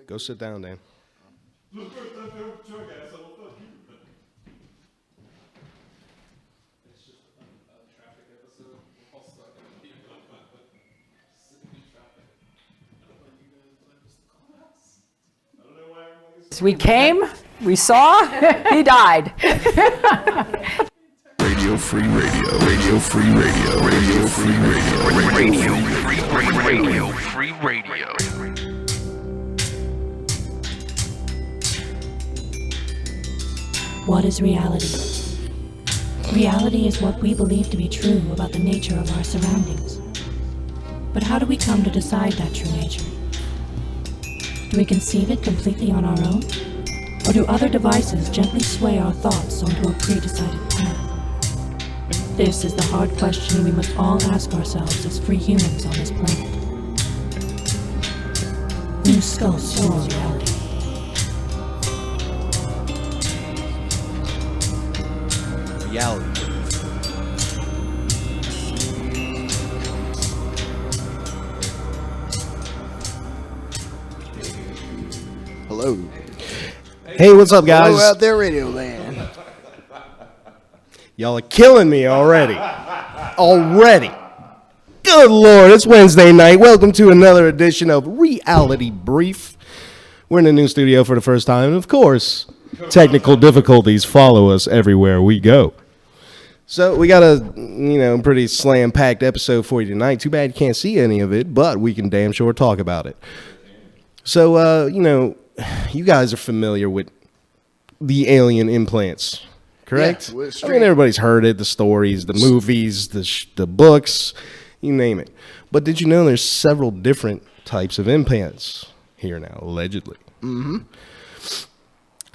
Go sit down, Dan. We came, we saw, he died. Radio Free Radio, Radio Free Radio, Radio Free Radio, Radio Free Radio. What is reality? Reality is what we believe to be true about the nature of our surroundings. But how do we come to decide that true nature? Do we conceive it completely on our own? Or do other devices gently sway our thoughts onto a pre-decided path? This is the hard question we must all ask ourselves as free humans on this planet. New Skull Soul Reality. Reality. Hello. Hey, what's up, guys? Hello out there, Radio Land. Y'all are killing me already. Good Lord, it's Wednesday night. Welcome to another edition of Reality Brief. We're in a new studio for the first time, and of course, technical difficulties follow us everywhere we go. So we got a, pretty slam-packed episode for you tonight. Too bad you can't see any of it, but we can damn sure talk about it. So, you guys are familiar with the alien implants, correct? Yeah, I mean, everybody's heard it, the stories, the movies, the books, you name it. But did you know there's several different types of implants here now, allegedly? Mm-hmm.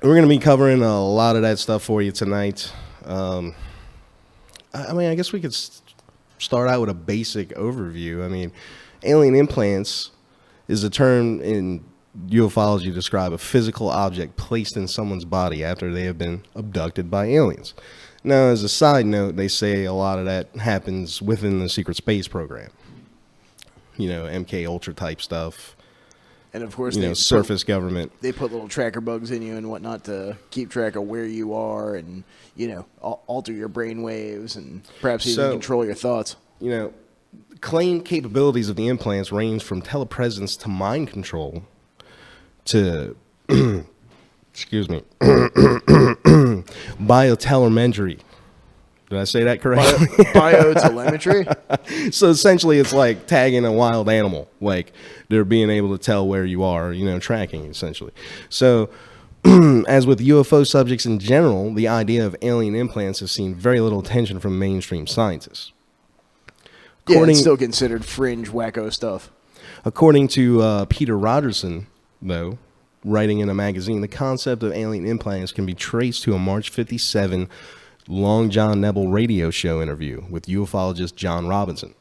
We're going to be covering a lot of that stuff for you tonight. I guess we could start out with a basic overview. I mean, alien implants is a term in ufology to describe a physical object placed in someone's body after they have been abducted by aliens. Now, as a side note, they say a lot of that happens within the secret space program. MK Ultra type stuff. And of course, surface government. They put little tracker bugs in you and whatnot to keep track of where you are and, alter your brain waves and perhaps even control your thoughts. Claimed capabilities of the implants range from telepresence to mind control to, excuse me, biotelemetry. Did I say that correctly? Biotelemetry? So essentially it's like tagging a wild animal. Like they're being able to tell where you are, tracking essentially. So as with UFO subjects in general, the idea of alien implants has seen very little attention from mainstream scientists. It's still considered fringe, wacko stuff. According to Peter Rogerson, though, writing in a magazine, the concept of alien implants can be traced to a March 1957 Long John Nebel radio show interview with ufologist John Robinson,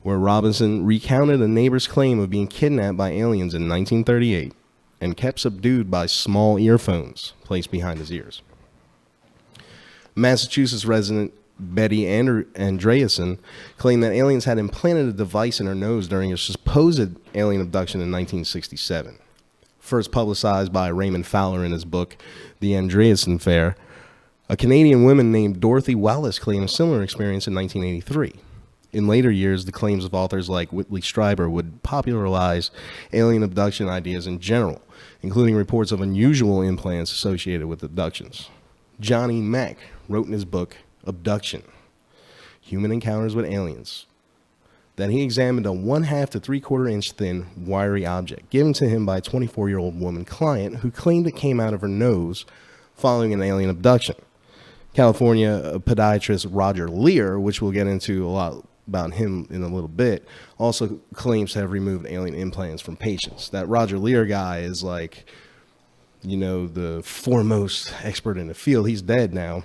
where Robinson recounted a neighbor's claim of being kidnapped by aliens in 1938 and kept subdued by small earphones placed behind his ears. Massachusetts resident Betty Andreasen claimed that aliens had implanted a device in her nose during a supposed alien abduction in 1967. First publicized by Raymond Fowler in his book, The Andreasen Affair, a Canadian woman named Dorothy Wallace claimed a similar experience in 1983. In later years, the claims of authors like Whitley Strieber would popularize alien abduction ideas in general, including reports of unusual implants associated with abductions. Johnny Mack wrote in his book, Abduction, Human Encounters with Aliens, that he examined a 1/2 to 3/4 inch thin, wiry object given to him by a 24-year-old woman client who claimed it came out of her nose following an alien abduction. California podiatrist Roger Lear, which we'll get into a lot about him in a little bit, also claims to have removed alien implants from patients. That Roger Lear guy is like, the foremost expert in the field. He's dead now,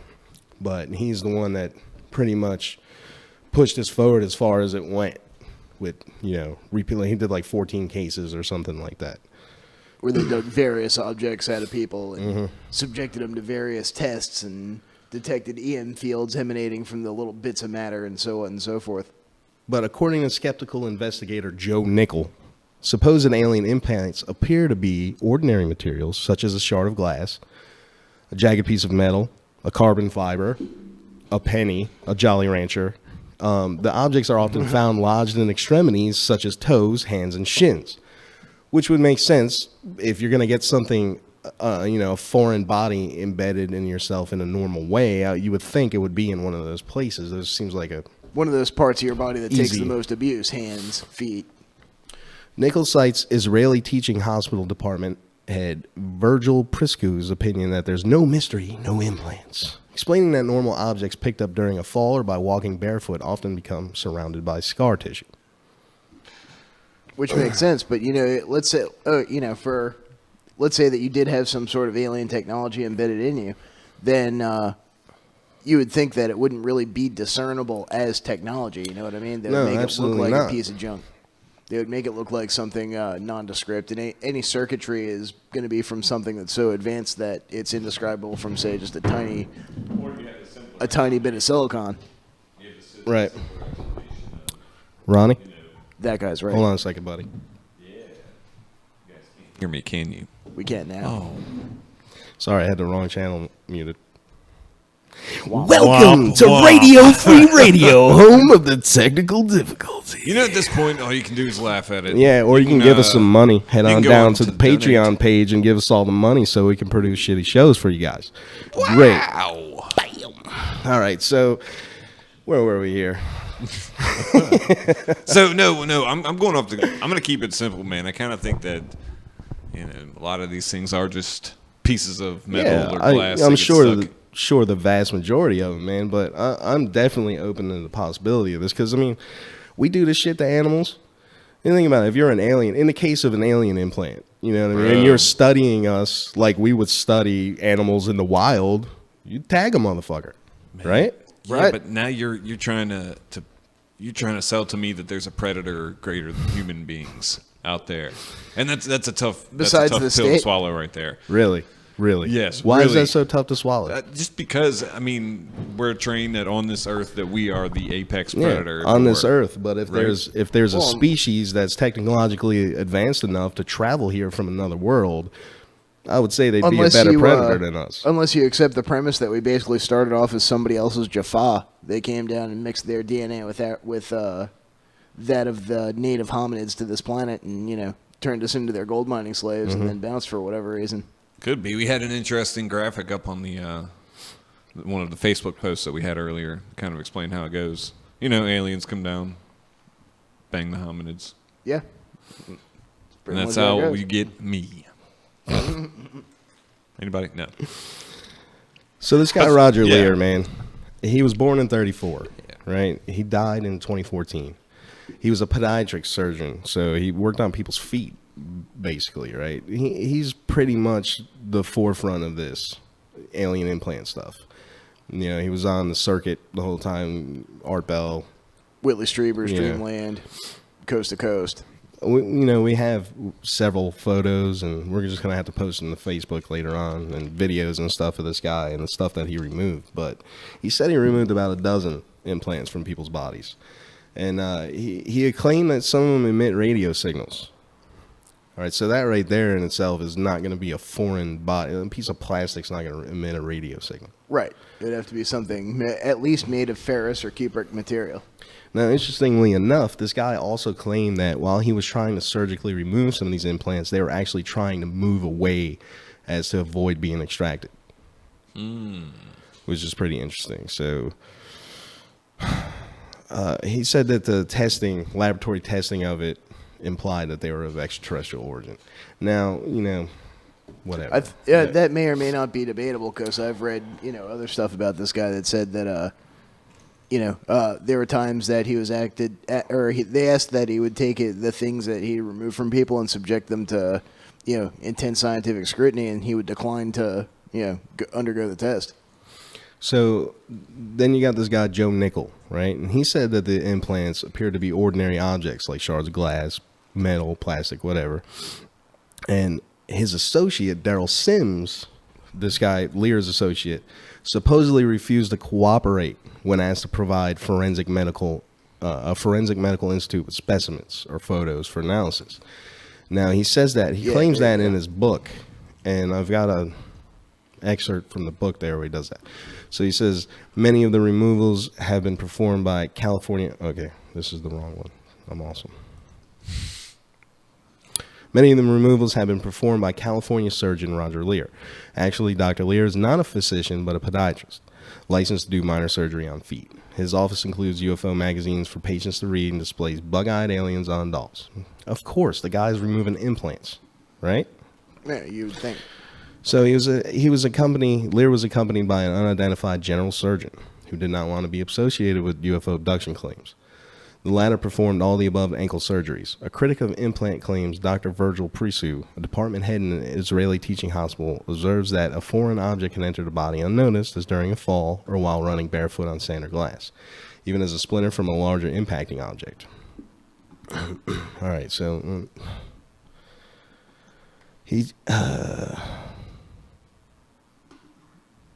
but he's the one that pretty much pushed us forward as far as it went with, repealing. He did like 14 cases or something like that. Where they dug various objects out of people and subjected them to various tests and detected EM fields emanating from the little bits of matter and so on and so forth. But according to skeptical investigator Joe Nickel, Supposed alien implants appear to be ordinary materials, such as a shard of glass, a jagged piece of metal, a carbon fiber, a penny, a Jolly Rancher. The objects are often found lodged in extremities, such as toes, hands, and shins, which would make sense if you're going to get something, a foreign body embedded in yourself in a normal way. You would think it would be in one of those places. Those seems like one of those parts of your body that takes Easy. the most abuse: hands, feet. Nichols cites Israeli teaching hospital department head Virgil Priscu's opinion that there's no mystery, no implants, explaining that normal objects picked up during a fall or by walking barefoot often become surrounded by scar tissue. Which makes sense, but let's say, let's say that you did have some sort of alien technology embedded in you, then you would think that it wouldn't really be discernible as technology. You know what I mean? They would No, make it look absolutely like not. a piece of junk. They would make it look like something nondescript, and any circuitry is going to be from something that's so advanced that it's indescribable from, say, just a tiny bit of silicon. Right. Ronnie? That guy's right. Hold on a second, buddy. Hear me, can you? We can't now. Oh. Sorry, I had the wrong channel muted. Welcome to Radio Free Radio, home of the technical difficulty. You know, at this point, all you can do is laugh at it. Yeah, or you can give us some money. Head you can on go down on to to the Patreon donate. page and give us all the money so we can produce shitty shows for you guys. Great. Ow. All right, so where were we here? So no, I'm going off I'm going to keep it simple, man. I kind of think that a lot of these things are just pieces of metal or glass. I'm that get stuck. sure the vast majority of them, man. But I'm definitely open to the possibility of this because I mean, we do this shit to animals. And think about it, if you're an alien, in the case of an alien implant, you know what I mean, and you're studying us like we would study animals in the wild, you tag a motherfucker, right? Yeah, Right. but now you're trying to sell to me that there's a predator greater than human beings out there, and that's a tough Besides pill the to state? swallow right there. Really. Yes, Why is really. that so tough to swallow? Just because we're trained that on this earth that we are the apex predator on this Or- earth, but if Right. there's a species that's technologically advanced enough to travel here from another world, I would say they'd be a Unless better you, predator than us. Unless you accept the premise that we basically started off as somebody else's Jaffa. They came down and mixed their DNA with that of the native hominids to this planet, and turned us into their gold mining slaves, and then bounced for whatever reason. Could be. We had an interesting graphic up on the one of the Facebook posts that we had earlier. Kind of explain how it goes. Aliens come down, bang the hominids, Yeah. and Pretty that's much how it how goes. you get me. Anybody? No. So this guy Roger yeah. Lear, man, he was born in 1934, right? He died in 2014. He was a podiatric surgeon, so he worked on people's feet, basically, right? He's pretty much the forefront of this alien implant stuff. He was on the circuit the whole time, Art Bell. Whitley Strieber's Yeah. Dreamland, Coast to Coast. We have several photos, and we're just going to have to post them to Facebook later on, and videos and stuff of this guy and the stuff that he removed. But he said he removed about 12 implants from people's bodies. And he had claimed that some of them emit radio signals. All right, so that right there in itself is not going to be a foreign body. A piece of plastic's not going to emit a radio signal. Right. It would have to be something at least made of ferrous or cupric material. Now, interestingly enough, this guy also claimed that while he was trying to surgically remove some of these implants, they were actually trying to move away as to avoid being extracted. Which is pretty interesting. So he said that the laboratory testing of it implied that they were of extraterrestrial origin. Now, whatever. That may or may not be debatable because I've read, other stuff about this guy that said that, there were times that he was they asked that he would take the things that he removed from people and subject them to, intense scientific scrutiny, and he would decline to, undergo the test. So then you got this guy, Joe Nickel, right? And he said that the implants appear to be ordinary objects like shards of glass, metal, plastic, whatever. And his associate, Daryl Sims, this guy, Lear's associate, supposedly refused to cooperate when asked to provide a forensic medical institute with specimens or photos for analysis. Now, he says that, he claims that in his book, and I've got a excerpt from the book there where he does that. So he says, many of the removals have been performed by California. Okay, this is the wrong one. I'm awesome. Many of the removals have been performed by California surgeon Roger Lear. Actually, Dr. Lear is not a physician, but a podiatrist, licensed to do minor surgery on feet. His office includes UFO magazines for patients to read and displays bug-eyed aliens on dolls. Of course, the guy's removing implants, right? Yeah, you would think. So Lear was accompanied by an unidentified general surgeon who did not want to be associated with UFO abduction claims. The latter performed all the above ankle surgeries. A critic of implant claims, Dr. Virgil Prisu, a department head in an Israeli teaching hospital, observes that a foreign object can enter the body unnoticed, as during a fall or while running barefoot on sand or glass, even as a splinter from a larger impacting object. All right, so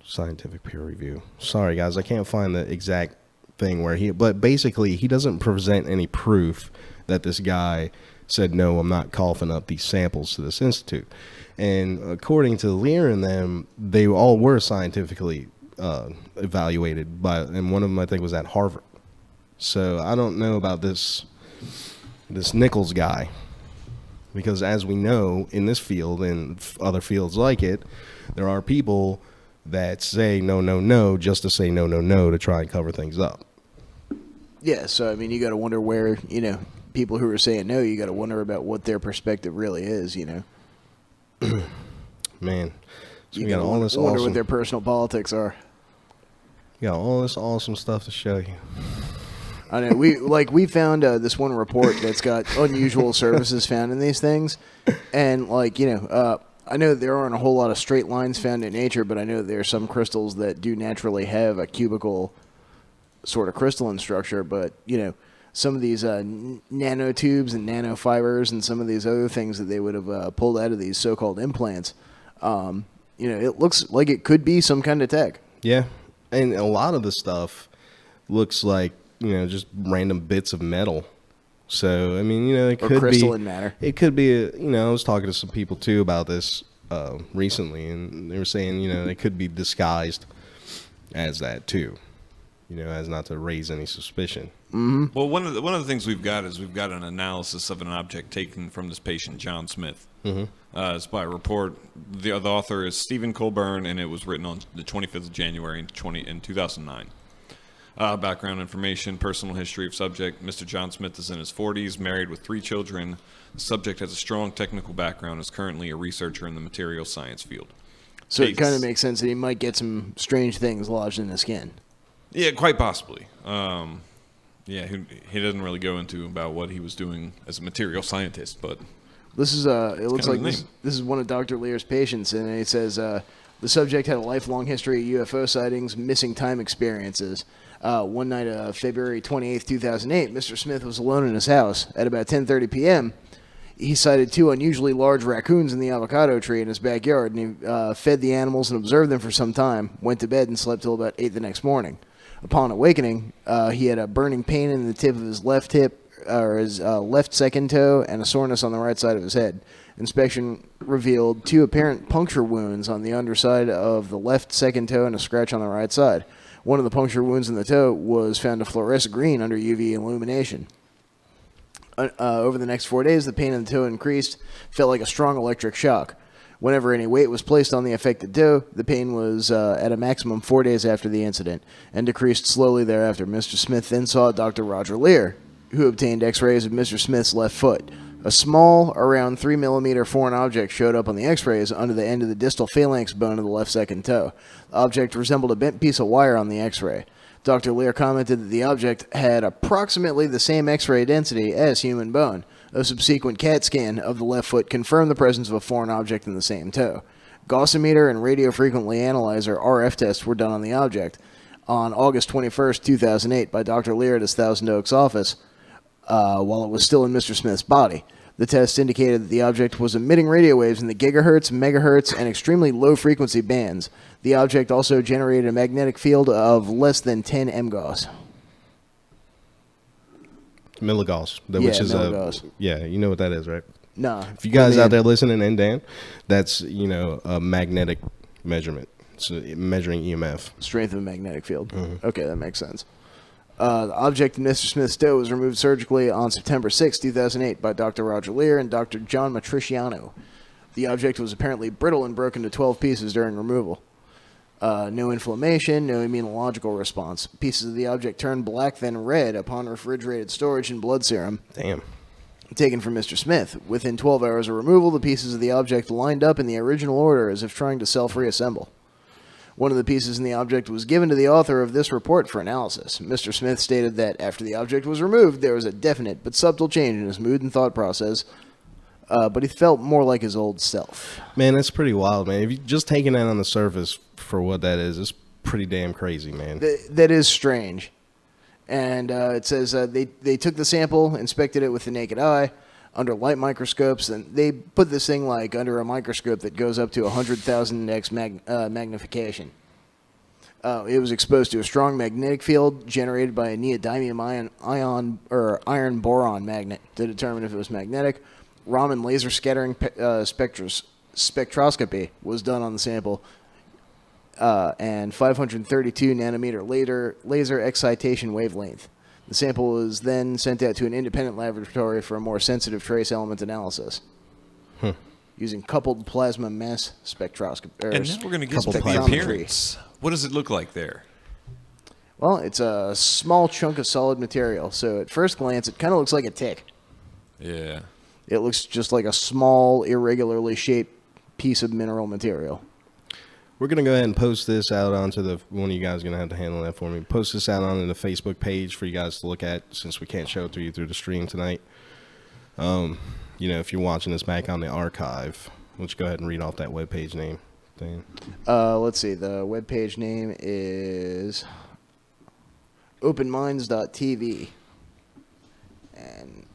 scientific peer review. Sorry, guys, I can't find the exact thing where but basically he doesn't present any proof that this guy said, no, I'm not coughing up these samples to this institute. And according to Lear and them, they all were scientifically evaluated and one of them I think was at Harvard. So I don't know about this Nichols guy, because as we know in this field and other fields like it, there are people that say no, no, no, just to say no, no, no, to try and cover things up. Yeah, so I mean, you got to wonder where, people who are saying no, you got to wonder about what their perspective really is, Man, so you we got all this wonder awesome, what their personal politics are. You got all this awesome stuff to show you. I know we found this one report that's got unusual services found in these things, and I know there aren't a whole lot of straight lines found in nature, but I know there are some crystals that do naturally have a cubical sort of crystalline structure. But some of these nanotubes and nanofibers and some of these other things that they would have pulled out of these so-called implants, it looks like it could be some kind of tech. Yeah, and a lot of the stuff looks like just random bits of metal. So I mean, it could be crystalline matter. It could be. I was talking to some people too about this recently, and they were saying it could be disguised as that too. As not to raise any suspicion. Mm-hmm. Well, one of the things we've got is we've got an analysis of an object taken from this patient, John Smith. Mm-hmm. It's by a report. The author is Stephen Colburn, and it was written on the 25th of January in 2009. Background information, personal history of subject. Mr. John Smith is in his 40s, married with 3 children. The subject has a strong technical background, is currently a researcher in the material science field. So it kind of makes sense that he might get some strange things lodged in his skin. Yeah, quite possibly. He doesn't really go into about what he was doing as a material scientist, but this is it looks like this is one of Dr. Lear's patients, and it says the subject had a lifelong history of UFO sightings, missing time experiences. One night of February 28th, 2008, Mr. Smith was alone in his house. At about 10:30 p.m., he sighted 2 unusually large raccoons in the avocado tree in his backyard, and he fed the animals and observed them for some time, went to bed, and slept till about 8 the next morning. Upon awakening, he had a burning pain in the tip of his left hip, or his left second toe, and a soreness on the right side of his head. Inspection revealed 2 apparent puncture wounds on the underside of the left second toe and a scratch on the right side. One of the puncture wounds in the toe was found to fluoresce green under UV illumination. Over the next 4 days, the pain in the toe increased, felt like a strong electric shock. Whenever any weight was placed on the affected toe, the pain was at a maximum 4 days after the incident and decreased slowly thereafter. Mr. Smith then saw Dr. Roger Lear, who obtained x-rays of Mr. Smith's left foot. A small, around 3 millimeter foreign object showed up on the x-rays under the end of the distal phalanx bone of the left second toe. The object resembled a bent piece of wire on the x-ray. Dr. Lear commented that the object had approximately the same x-ray density as human bone. A subsequent CAT scan of the left foot confirmed the presence of a foreign object in the same toe. Gaussimeter and radiofrequency analyzer RF tests were done on the object on August 21st, 2008 by Dr. Lear at his Thousand Oaks office while it was still in Mr. Smith's body. The test indicated that the object was emitting radio waves in the gigahertz, megahertz, and extremely low-frequency bands. The object also generated a magnetic field of less than 10 mGauss. Milligauss, Milligauss. you know what that is, right? Nah. If you guys out there listening, and Dan, that's, a magnetic measurement. It's measuring EMF. Strength of a magnetic field. Okay, that makes sense. The object in Mr. Smith's toe was removed surgically on September 6, 2008 by Dr. Roger Lear and Dr. John Matriciano. The object was apparently brittle and broken to 12 pieces during removal. No inflammation, no immunological response. Pieces of the object turned black, then red upon refrigerated storage in blood serum. Damn. Taken from Mr. Smith. Within 12 hours of removal, the pieces of the object lined up in the original order as if trying to self-reassemble. One of the pieces in the object was given to the author of this report for analysis. Mr. Smith stated that after the object was removed, there was a definite but subtle change in his mood and thought process, but he felt more like his old self. Man, that's pretty wild, man. If you just taking that on the surface for what that is, it's pretty damn crazy, man. That is strange. And it says they took the sample, inspected it with the naked eye, under light microscopes, and they put this thing like under a microscope that goes up to 100,000x magnification. It was exposed to a strong magnetic field generated by a neodymium iron boron magnet to determine if it was magnetic. Raman laser scattering spectroscopy was done on the sample, and 532 nanometer laser excitation wavelength. The sample was then sent out to an independent laboratory for a more sensitive trace element analysis using coupled plasma mass spectroscopy. And now we're going to get to the appearance. What does it look like there? Well, it's a small chunk of solid material, so at first glance, it kind of looks like a tick. Yeah. It looks just like a small, irregularly shaped piece of mineral material. We're going to go ahead and post this out onto one of you guys is going to have to handle that for me. Post this out onto the Facebook page for you guys to look at since we can't show it to you through the stream tonight. If you're watching this back on the archive, why don't you go ahead and read off that webpage name, Dan? Let's see. The webpage name is openminds.tv. And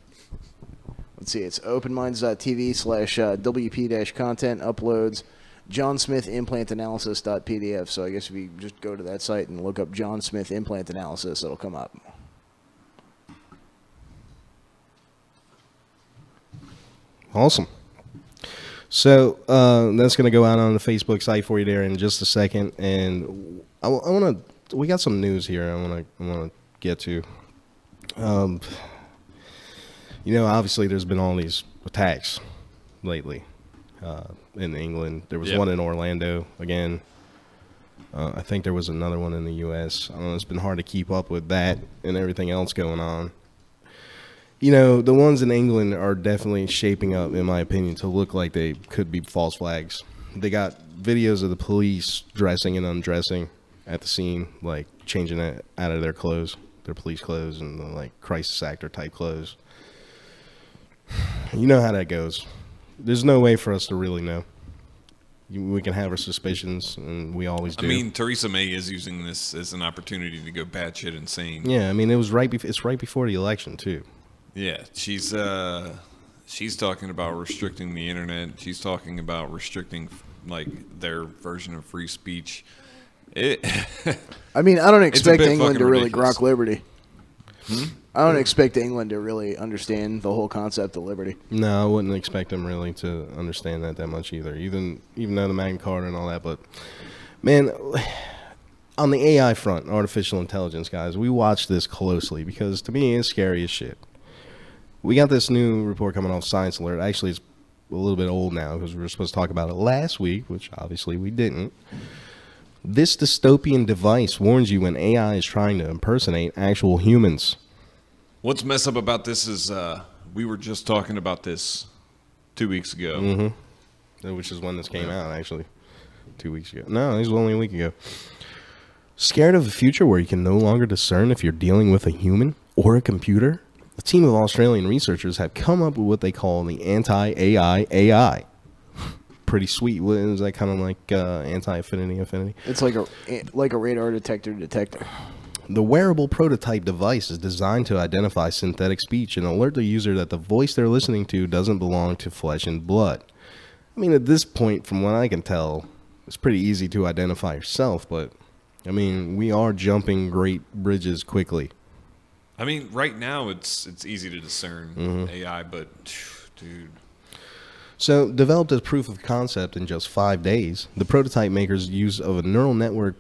let's see. It's openminds.tv/WP-content uploads John Smith implant analysis.pdf. So I guess if you just go to that site and look up John Smith implant analysis, it'll come up. Awesome. So that's going to go out on the Facebook site for you there in just a second, and I want to. We got some news here. I want to get to. Obviously, there's been all these attacks lately. In England. There was one in Orlando again. I think there was another one in the U.S. I don't know, it's been hard to keep up with that and everything else going on. The ones in England are definitely shaping up, in my opinion, to look like they could be false flags. They got videos of the police dressing and undressing at the scene, like changing it out of their clothes, their police clothes, and the, like, crisis actor type clothes. You know how that goes. There's no way for us to really know. We can have our suspicions, and we always do. I mean, Theresa May is using this as an opportunity to go batshit insane. Yeah, I mean, it's right before the election, too. Yeah, she's talking about restricting the internet. She's talking about restricting, like, their version of free speech. I mean, I don't expect England to really ridiculous. grok liberty. I don't expect England to really understand the whole concept of liberty. No, I wouldn't expect them really to understand that much either, even though the Magna Carta and all that. But, man, on the AI front, artificial intelligence, guys, we watch this closely because, to me, it's scary as shit. We got this new report coming off Science Alert. Actually, it's a little bit old now because we were supposed to talk about it last week, which obviously we didn't. This dystopian device warns you when AI is trying to impersonate actual humans. What's messed up about this is we were just talking about this 2 weeks ago. Mm-hmm. Which is when this came out, actually. 2 weeks ago. No, it was only a week ago. Scared of a future where you can no longer discern if you're dealing with a human or a computer? A team of Australian researchers have come up with what they call the anti-AI AI. Pretty sweet. Is that kind of like anti-affinity? It's like a radar detector. The wearable prototype device is designed to identify synthetic speech and alert the user that the voice they're listening to doesn't belong to flesh and blood. I mean, at this point, from what I can tell, it's pretty easy to identify yourself, but, I mean, we are jumping great bridges quickly. I mean, right now it's easy to discern AI, but, dude. So, developed as proof of concept in just 5 days, the prototype maker's use of a neural network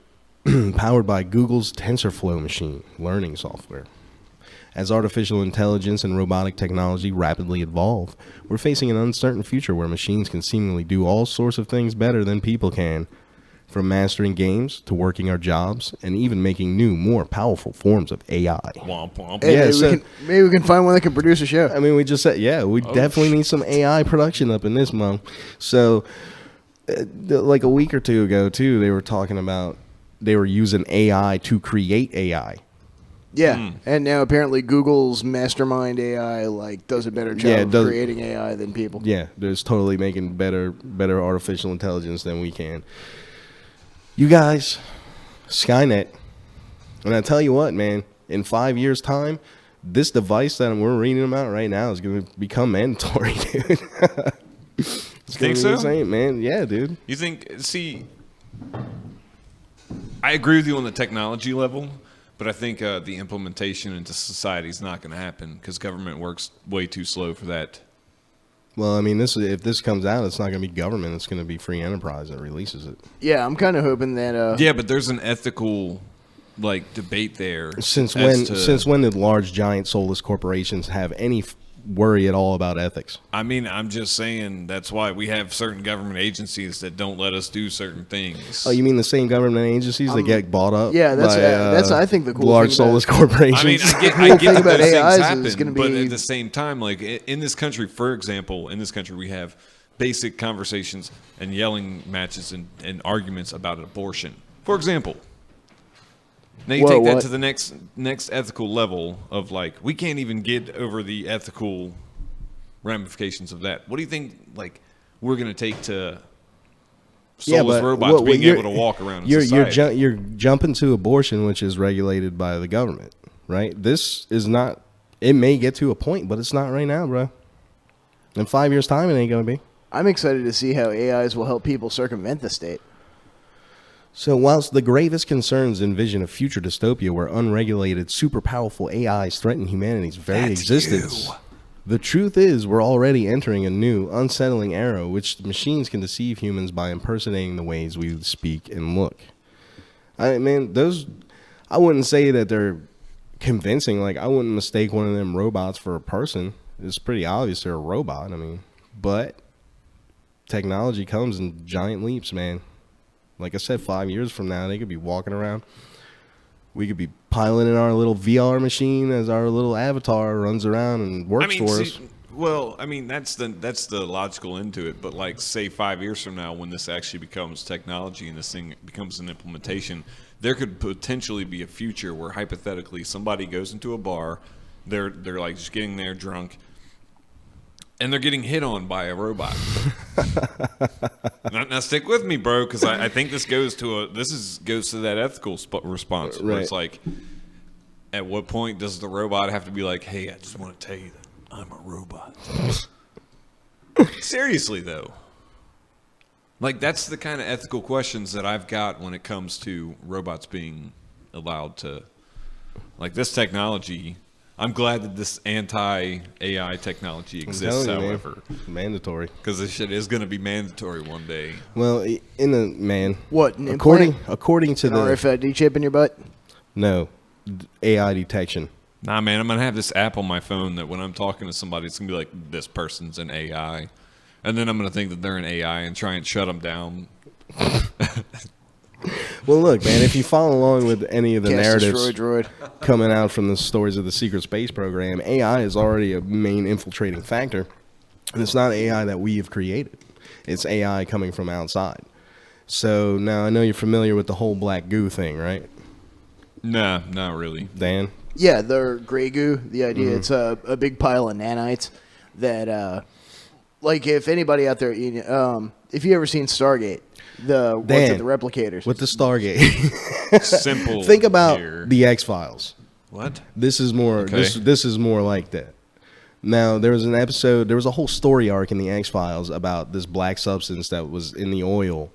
powered by Google's TensorFlow machine learning software. As artificial intelligence and robotic technology rapidly evolve, we're facing an uncertain future where machines can seemingly do all sorts of things better than people can, from mastering games to working our jobs and even making new, more powerful forms of AI. Womp womp. Hey, Yeah, maybe we can find one that can produce a show. I mean, we just said, we definitely need some AI production up in this month. So, like a week or two ago, too, they were talking about they were using AI to create AI. Yeah, and now apparently Google's mastermind AI does a better job of creating AI than people. Yeah, they're totally making better artificial intelligence than we can. You guys, Skynet, and I tell you what, man, in 5 years' time, this device that we're reading about right now is going to become mandatory, dude. It's Think so? Insane, man. Yeah, dude. You think? See, I agree with you on the technology level, but I think the implementation into society is not going to happen because government works way too slow for that. Well, I mean, if this comes out, it's not going to be government. It's going to be free enterprise that releases it. Yeah, I'm kind of hoping that. Yeah, but there's an ethical debate there. Since when did large, giant, soulless corporations have any worry at all about ethics? I mean, I'm just saying that's why we have certain government agencies that don't let us do certain things. Oh, you mean the same government agencies that get bought up? Yeah, that's I think the cool large, thing soulless corporations. I mean, I get that those things happen, but at the same time, in this country, for example, we have basic conversations and yelling matches and arguments about abortion. For example. Now you take that to the next ethical level of we can't even get over the ethical ramifications of that. What do you think we're going to take to soulless robots being able to walk around in society? You're jumping to abortion, which is regulated by the government, right? This is not. It may get to a point, but it's not right now, bro. In 5 years' time, it ain't going to be. I'm excited to see how AIs will help people circumvent the state. So whilst the gravest concerns envision a future dystopia where unregulated, super powerful AIs threaten humanity's very existence, the truth is we're already entering a new, unsettling era which the machines can deceive humans by impersonating the ways we speak and look. I wouldn't say that they're convincing. I wouldn't mistake one of them robots for a person. It's pretty obvious they're a robot. But technology comes in giant leaps, man. Like I said, 5 years from now, they could be walking around. We could be piloting our little VR machine as our little avatar runs around and works for us. Well, that's the logical end to it. But say 5 years from now, when this actually becomes technology and this thing becomes an implementation, there could potentially be a future where hypothetically somebody goes into a bar, they're just getting there drunk, and they're getting hit on by a robot. Now stick with me, bro, because I think this goes to that ethical response where it's at what point does the robot have to be hey, I just want to tell you that I'm a robot. Seriously, though. That's the kind of ethical questions that I've got when it comes to robots being allowed to, this technology. I'm glad that this anti-AI technology exists, however. It's mandatory. Because this shit is going to be mandatory one day. Well, What, according to an RFID chip in your butt? No, AI detection. Nah, man, I'm going to have this app on my phone that when I'm talking to somebody, it's going to be this person's an AI. And then I'm going to think that they're an AI and try and shut them down. Well, look, man, if you follow along with any of the narratives droid. coming out from the stories of the secret space program, AI is already a main infiltrating factor. And it's not AI that we have created. It's AI coming from outside. So now I know you're familiar with the whole black goo thing, right? Nah, not really. Dan? Yeah, the gray goo. The idea, it's a big pile of nanites that, if anybody out there, if you ever seen Stargate, the replicators with the Stargate. Simple. Think about here. the X-Files. What? This is more. Okay. This is more like that. Now there was an episode. There was a whole story arc in the X-Files about this black substance that was in the oil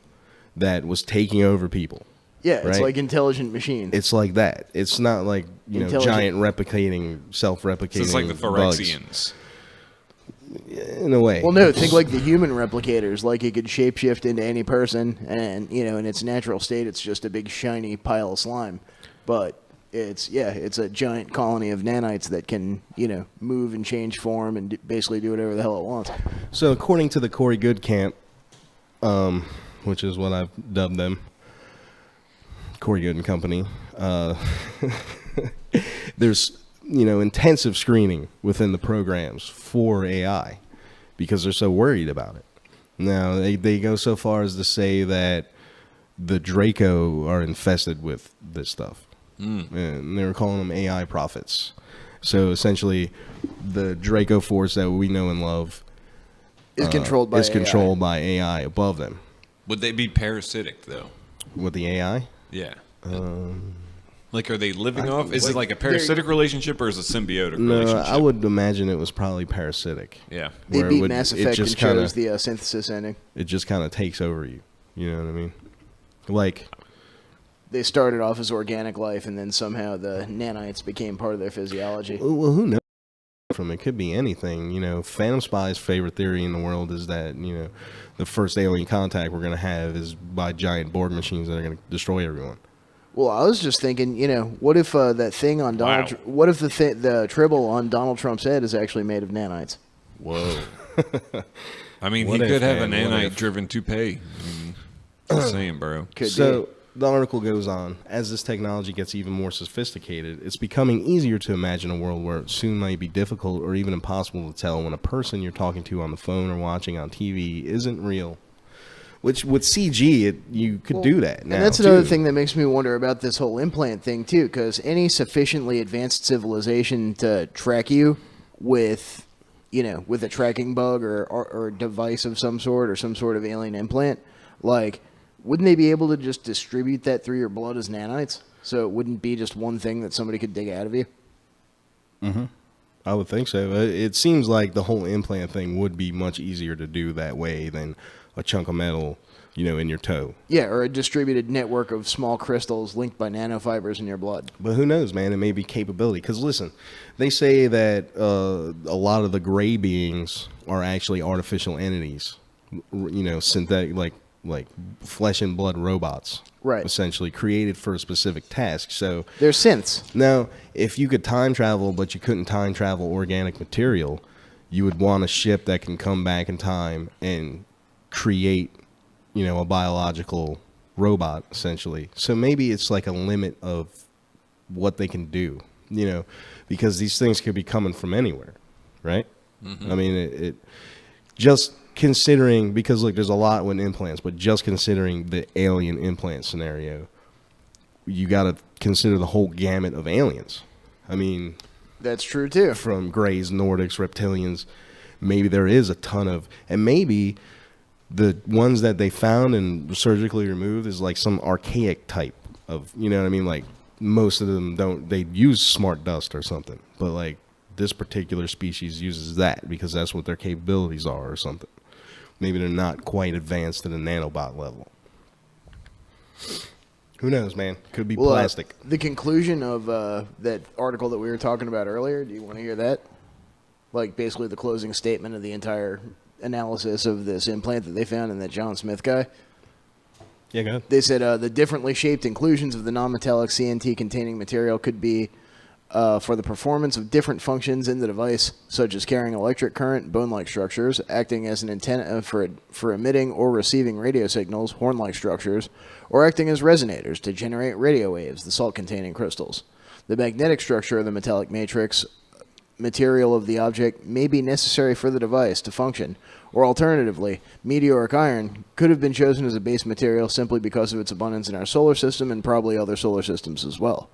that was taking over people. Yeah, it's right? like intelligent machine. It's like that. It's not like giant replicating, self-replicating. So it's like the Phyrexians. in a way. Well, no, think like the human replicators. Like it could shapeshift into any person, and in its natural state, it's just a big shiny pile of slime. But it's a giant colony of nanites that can move and change form and basically do whatever the hell it wants. So according to the Corey Good camp, which is what I've dubbed them, Corey Good and Company, there's intensive screening within the programs for AI because they're so worried about it. Now they go so far as to say that the Draco are infested with this stuff. And they were calling them AI prophets. So essentially, the Draco force that we know and love Is controlled by AI above them. Would they be parasitic though? With the AI? Yeah. Like, are they living off? Is it like a parasitic relationship or is it a symbiotic relationship? I would imagine it was probably parasitic. Yeah. They where beat would- Mass it Effect just and chose kinda- the synthesis ending. It just kind of takes over you. You know what I mean? Like, They started off as organic life, and then somehow the nanites became part of their physiology. well, who knows? From it could be anything. Phantom Spy's favorite theory in the world is that the first alien contact we're gonna have is by giant Borg machines that are gonna destroy everyone. Well, I was just thinking, what if that thing on Donald? Wow. What if the tribble on Donald Trump's head is actually made of nanites? Whoa. I mean, What he if, could have man? a What if? nanite-driven toupee. Just saying, bro. Could So be. the article goes on, as this technology gets even more sophisticated, it's becoming easier to imagine a world where it soon might be difficult or even impossible to tell when a person you're talking to on the phone or watching on TV isn't real. Which with CG, you could do that now. And that's another too. thing that makes me wonder about this whole implant thing too, because any sufficiently advanced civilization to track you with, with a tracking bug or device of some sort or some sort of alien implant, like, wouldn't they be able to just distribute that through your blood as nanites? So it wouldn't be just one thing that somebody could dig out of you? I would think so. It seems like the whole implant thing would be much easier to do that way than a chunk of metal, in your toe. Yeah, or a distributed network of small crystals linked by nanofibers in your blood. But who knows, man? It may be capability. Because listen, they say that a lot of the gray beings are actually artificial entities, synthetic, like flesh and blood robots, Right. essentially created for a specific task. So They're synths. now, if you could time travel, but you couldn't time travel organic material, you would want a ship that can come back in time and create, a biological robot, essentially. So maybe it's like a limit of what they can do, because these things could be coming from anywhere, right? I mean, it just considering, because look, there's a lot with implants, but just considering the alien implant scenario, you got to consider the whole gamut of aliens. I mean, That's true too. from Greys, Nordics, reptilians, maybe there is a ton of, and maybe the ones that they found and surgically removed is like some archaic type of, like most of them they use smart dust or something, but like this particular species uses that because that's what their capabilities are or something. Maybe they're not quite advanced to the nanobot level. Who knows, man? Could be plastic. The conclusion of that article that we were talking about earlier, do you want to hear that? Like basically the closing statement of the entire analysis of this implant that they found in that John Smith guy. Yeah, go ahead. They said the differently shaped inclusions of the non-metallic CNT containing material could be for the performance of different functions in the device, such as carrying electric current, bone-like structures, acting as an antenna for emitting or receiving radio signals, horn-like structures, or acting as resonators to generate radio waves, the salt-containing crystals. The magnetic structure of the metallic matrix material of the object may be necessary for the device to function, or alternatively, meteoric iron could have been chosen as a base material simply because of its abundance in our solar system and probably other solar systems as well.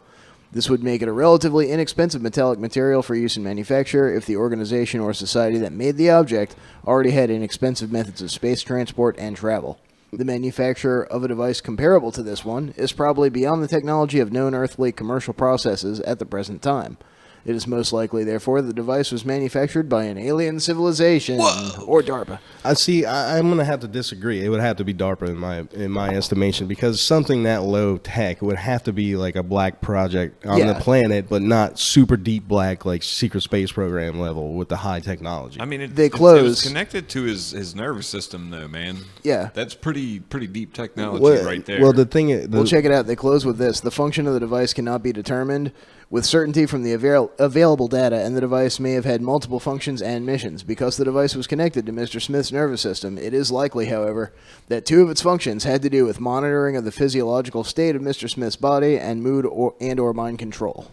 This would make it a relatively inexpensive metallic material for use in manufacture if the organization or society that made the object already had inexpensive methods of space transport and travel. The manufacture of a device comparable to this one is probably beyond the technology of known earthly commercial processes at the present time. It is most likely, therefore, the device was manufactured by an alien civilization or DARPA. I'm going to have to disagree. It would have to be DARPA in my estimation, because something that low tech would have to be like a black project on the planet, but not super deep black like secret space program level with the high technology. I mean, it They was close. connected to his nervous system, though, man. Yeah. That's pretty deep technology right there. Well, the thing is, Well, check it out. They close with this. The function of the device cannot be determined with certainty from the available data, and the device may have had multiple functions and missions. Because the device was connected to Mr. Smith's nervous system, it is likely, however, that 2 of its functions had to do with monitoring of the physiological state of Mr. Smith's body and mood or mind control.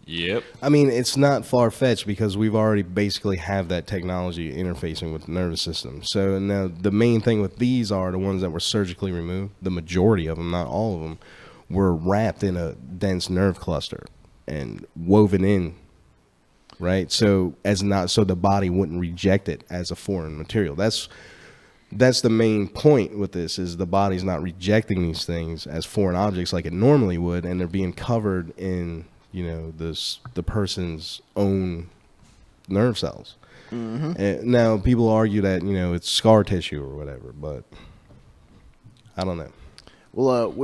Yep. I mean, it's not far-fetched because we've already basically have that technology interfacing with the nervous system. So now the main thing with these are the ones that were surgically removed. The majority of them, not all of them, were wrapped in a dense nerve cluster and woven in, right? So the body wouldn't reject it as a foreign material. That's the main point with this, is the body's not rejecting these things as foreign objects like it normally would, and they're being covered in, the person's own nerve cells. Mm-hmm. And now people argue that it's scar tissue or whatever, but I don't know. Well,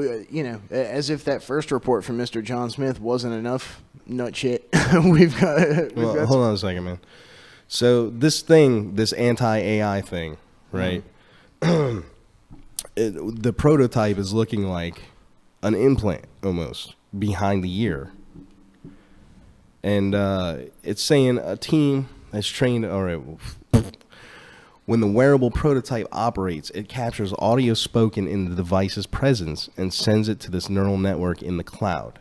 as if that first report from Mr. John Smith wasn't enough nut shit. we've got Hold on a second, man. So this anti-AI thing, right? The prototype is looking like an implant almost behind the ear. And it's saying a team that's trained, all right, when the wearable prototype operates, it captures audio spoken in the device's presence and sends it to this neural network in the cloud.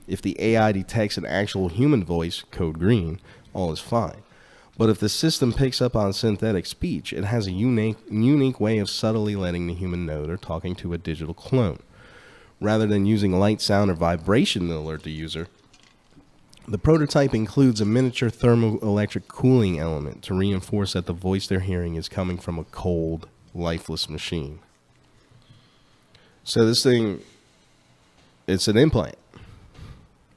If the AI detects an actual human voice, code green, all is fine. But if the system picks up on synthetic speech, it has a unique way of subtly letting the human know they're talking to a digital clone. Rather than using light, sound, or vibration to alert the user, the prototype includes a miniature thermoelectric cooling element to reinforce that the voice they're hearing is coming from a cold, lifeless machine. So this thing, it's an implant.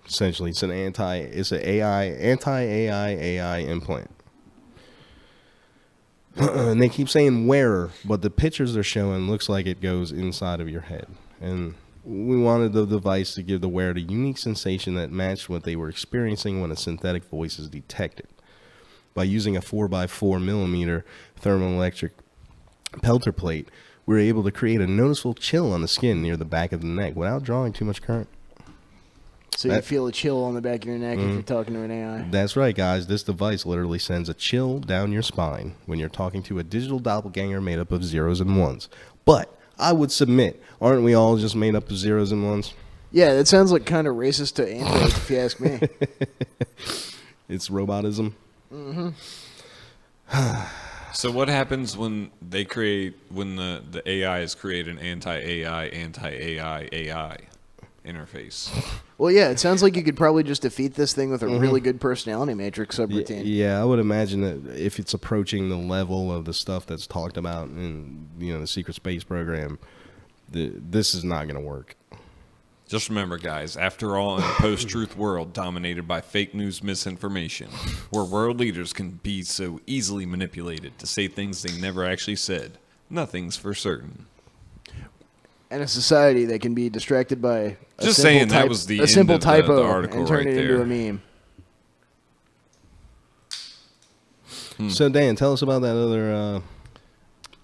Essentially, it's an anti-AI implant. And they keep saying wearer, but the pictures they're showing looks like it goes inside of your head. And we wanted the device to give the wearer the unique sensation that matched what they were experiencing when a synthetic voice is detected. By using a 4x4 millimeter thermoelectric pelter plate, we were able to create a noticeable chill on the skin near the back of the neck without drawing too much current. So you feel a chill on the back of your neck if you're talking to an AI. That's right, guys. This device literally sends a chill down your spine when you're talking to a digital doppelganger made up of zeros and ones. But I would submit, aren't we all just made up of zeros and ones? Yeah, that sounds like kind of racist to androids, if you ask me. It's robotism. Mm-hmm. So what happens when the AIs create an anti-AI AI interface? Well, yeah, it sounds like you could probably just defeat this thing with a really good personality matrix subroutine. Yeah, I would imagine that if it's approaching the level of the stuff that's talked about in the secret space program, this is not going to work. Just remember, guys, after all, in a post-truth world dominated by fake news misinformation, where world leaders can be so easily manipulated to say things they never actually said, nothing's for certain. And a society that can be distracted by a simple typo article and turn right it there. into a meme. So, Dan, tell us about that other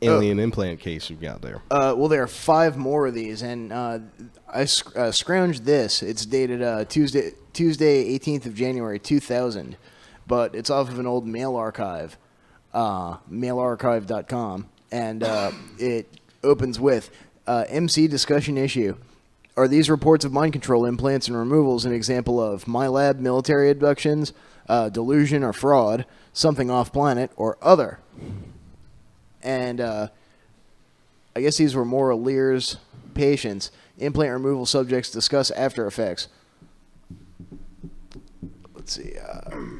alien implant case you've got there. Well, there are 5 more of these, and I scrounged this. It's dated Tuesday, 18th of January, 2000, but it's off of an old mail archive, mailarchive.com, and it opens with MC discussion issue. Are these reports of mind control implants and removals an example of my lab military abductions, delusion or fraud, something off-planet, or other? And I guess these were Maura Lear's patients. Implant removal subjects discuss after effects. Let's see.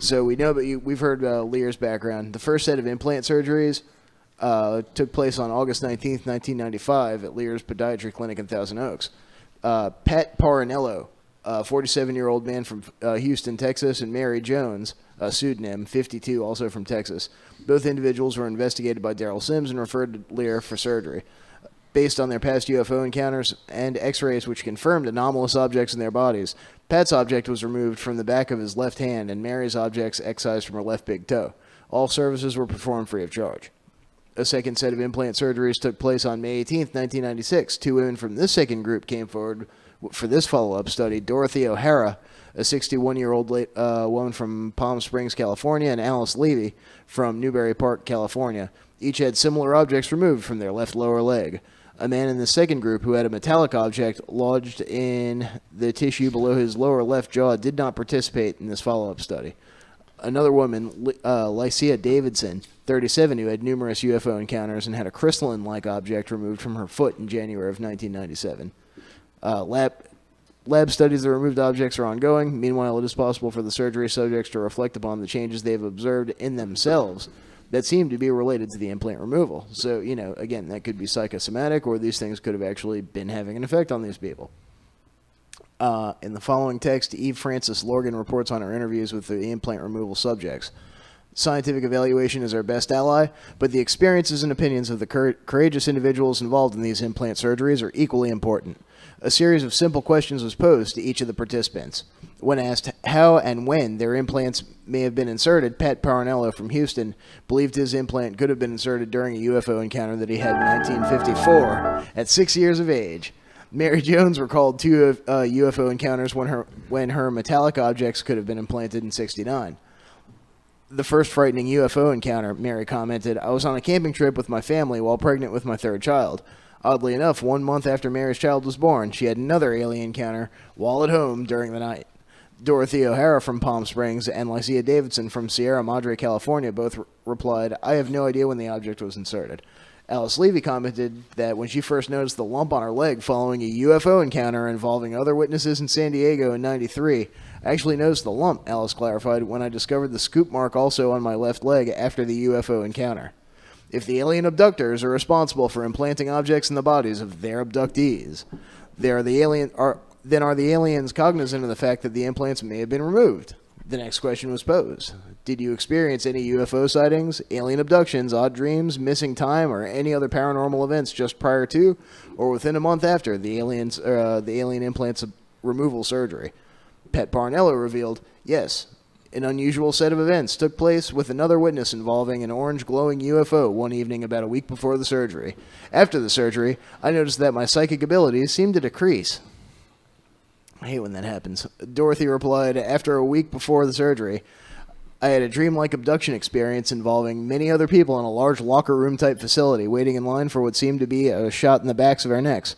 So we know, but we've heard Lear's background. The first set of implant surgeries took place on August 19th, 1995 at Lear's Podiatry Clinic in Thousand Oaks. Pat Parinello a 47-year-old man from Houston, Texas, and Mary Jones, a pseudonym, 52, also from Texas. Both individuals were investigated by Daryl Sims and referred to Lear for surgery. Based on their past UFO encounters and x-rays which confirmed anomalous objects in their bodies, Pat's object was removed from the back of his left hand and Mary's objects excised from her left big toe. All services were performed free of charge. A second set of implant surgeries took place on May 18, 1996. Two women from this second group came forward for this follow-up study. Dorothy O'Hara, a 61-year-old woman from Palm Springs, California, and Alice Levy from Newbury Park, California. Each had similar objects removed from their left lower leg. A man in the second group who had a metallic object lodged in the tissue below his lower left jaw did not participate in this follow-up study. Another woman, Lycia Davidson, 37, who had numerous UFO encounters and had a crystalline-like object removed from her foot in January of 1997. Lab studies of the removed objects are ongoing. Meanwhile, it is possible for the surgery subjects to reflect upon the changes they have observed in themselves that seem to be related to the implant removal. So, again, that could be psychosomatic, or these things could have actually been having an effect on these people. In the following text, Eve Francis Lorgan reports on her interviews with the implant removal subjects. Scientific evaluation is our best ally, but the experiences and opinions of the courageous individuals involved in these implant surgeries are equally important. A series of simple questions was posed to each of the participants. When asked how and when their implants may have been inserted, Pat Parnello from Houston believed his implant could have been inserted during a UFO encounter that he had in 1954 at 6 years of age. Mary Jones recalled two UFO encounters when her metallic objects could have been implanted in 1969. The first frightening UFO encounter, Mary commented, I was on a camping trip with my family while pregnant with my third child. Oddly enough, 1 month after Mary's child was born, she had another alien encounter while at home during the night. Dorothy O'Hara from Palm Springs and Lycia Davidson from Sierra Madre, California both replied, I have no idea when the object was inserted. Alice Levy commented that when she first noticed the lump on her leg following a UFO encounter involving other witnesses in San Diego in '93, I actually noticed the lump, Alice clarified, when I discovered the scoop mark also on my left leg after the UFO encounter. If the alien abductors are responsible for implanting objects in the bodies of their abductees, then are the aliens cognizant of the fact that the implants may have been removed? The next question was posed. Did you experience any UFO sightings, alien abductions, odd dreams, missing time, or any other paranormal events just prior to or within a month after the alien implants removal surgery? Pat Parnello revealed, yes, an unusual set of events took place with another witness involving an orange glowing UFO one evening about a week before the surgery. After the surgery, I noticed that my psychic abilities seemed to decrease. I hate when that happens. Dorothy replied, after a week before the surgery, I had a dreamlike abduction experience involving many other people in a large locker room type facility waiting in line for what seemed to be a shot in the backs of our necks.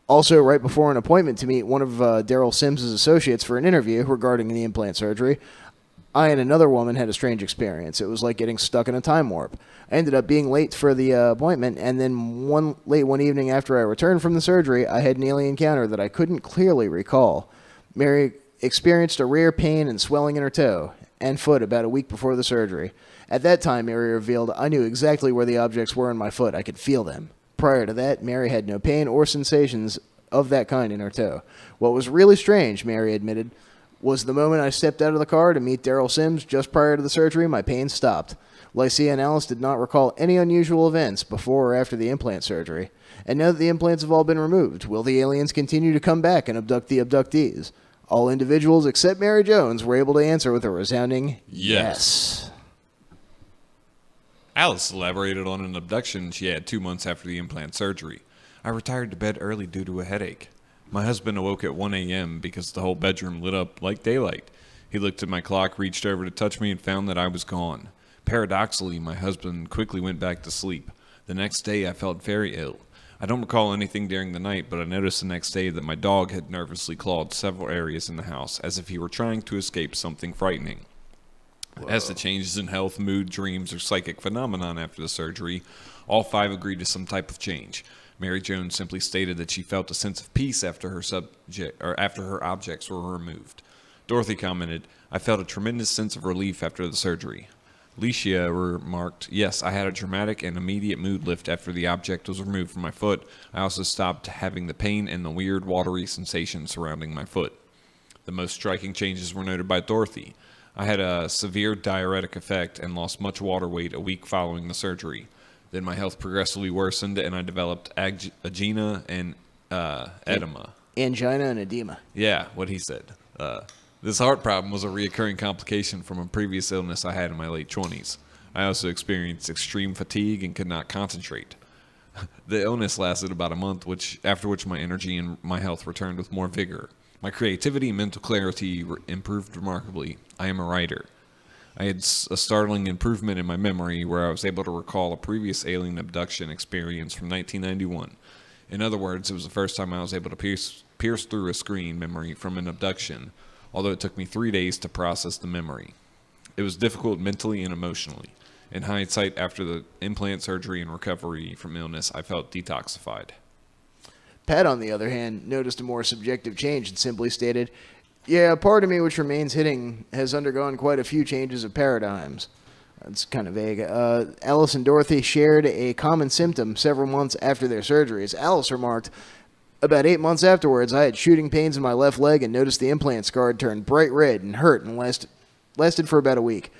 Also, right before an appointment to meet one of Daryl Sims' associates for an interview regarding the implant surgery, I and another woman had a strange experience. It was like getting stuck in a time warp. I ended up being late for the appointment, and then late one evening after I returned from the surgery, I had an alien encounter that I couldn't clearly recall. Mary experienced a rare pain and swelling in her toe and foot about a week before the surgery. At that time, Mary revealed, I knew exactly where the objects were in my foot. I could feel them. Prior to that, Mary had no pain or sensations of that kind in her toe. What was really strange, Mary admitted, was the moment I stepped out of the car to meet Daryl Sims just prior to the surgery, my pain stopped. Lycia and Alice did not recall any unusual events before or after the implant surgery. And now that the implants have all been removed, will the aliens continue to come back and abduct the abductees? All individuals except Mary Jones were able to answer with a resounding yes. Alice elaborated on an abduction she had 2 months after the implant surgery. I retired to bed early due to a headache. My husband awoke at 1 a.m. because the whole bedroom lit up like daylight. He looked at my clock, reached over to touch me, and found that I was gone. Paradoxically, my husband quickly went back to sleep. The next day, I felt very ill. I don't recall anything during the night, but I noticed the next day that my dog had nervously clawed several areas in the house, as if he were trying to escape something frightening. Whoa. As to changes in health, mood, dreams, or psychic phenomenon after the surgery, all 5 agreed to some type of change. Mary Jones simply stated that she felt a sense of peace after her objects were removed. Dorothy commented, I felt a tremendous sense of relief after the surgery. Lycia remarked, yes, I had a dramatic and immediate mood lift after the object was removed from my foot. I also stopped having the pain and the weird watery sensation surrounding my foot. The most striking changes were noted by Dorothy. I had a severe diuretic effect and lost much water weight a week following the surgery. Then my health progressively worsened, and I developed angina and edema. Angina and edema. Yeah, what he said. This heart problem was a reoccurring complication from a previous illness I had in my late 20s. I also experienced extreme fatigue and could not concentrate. The illness lasted about a month, after which my energy and my health returned with more vigor. My creativity and mental clarity improved remarkably. I am a writer. I had a startling improvement in my memory where I was able to recall a previous alien abduction experience from 1991. In other words, it was the first time I was able to pierce through a screen memory from an abduction, although it took me 3 days to process the memory. It was difficult mentally and emotionally. In hindsight, after the implant surgery and recovery from illness, I felt detoxified. Pat, on the other hand, noticed a more subjective change and simply stated, "Yeah, a part of me which remains hidden has undergone quite a few changes of paradigms." That's kind of vague. Alice and Dorothy shared a common symptom several months after their surgeries. Alice remarked, "About 8 months afterwards, I had shooting pains in my left leg and noticed the implant scar had turned bright red and hurt and lasted for about a week.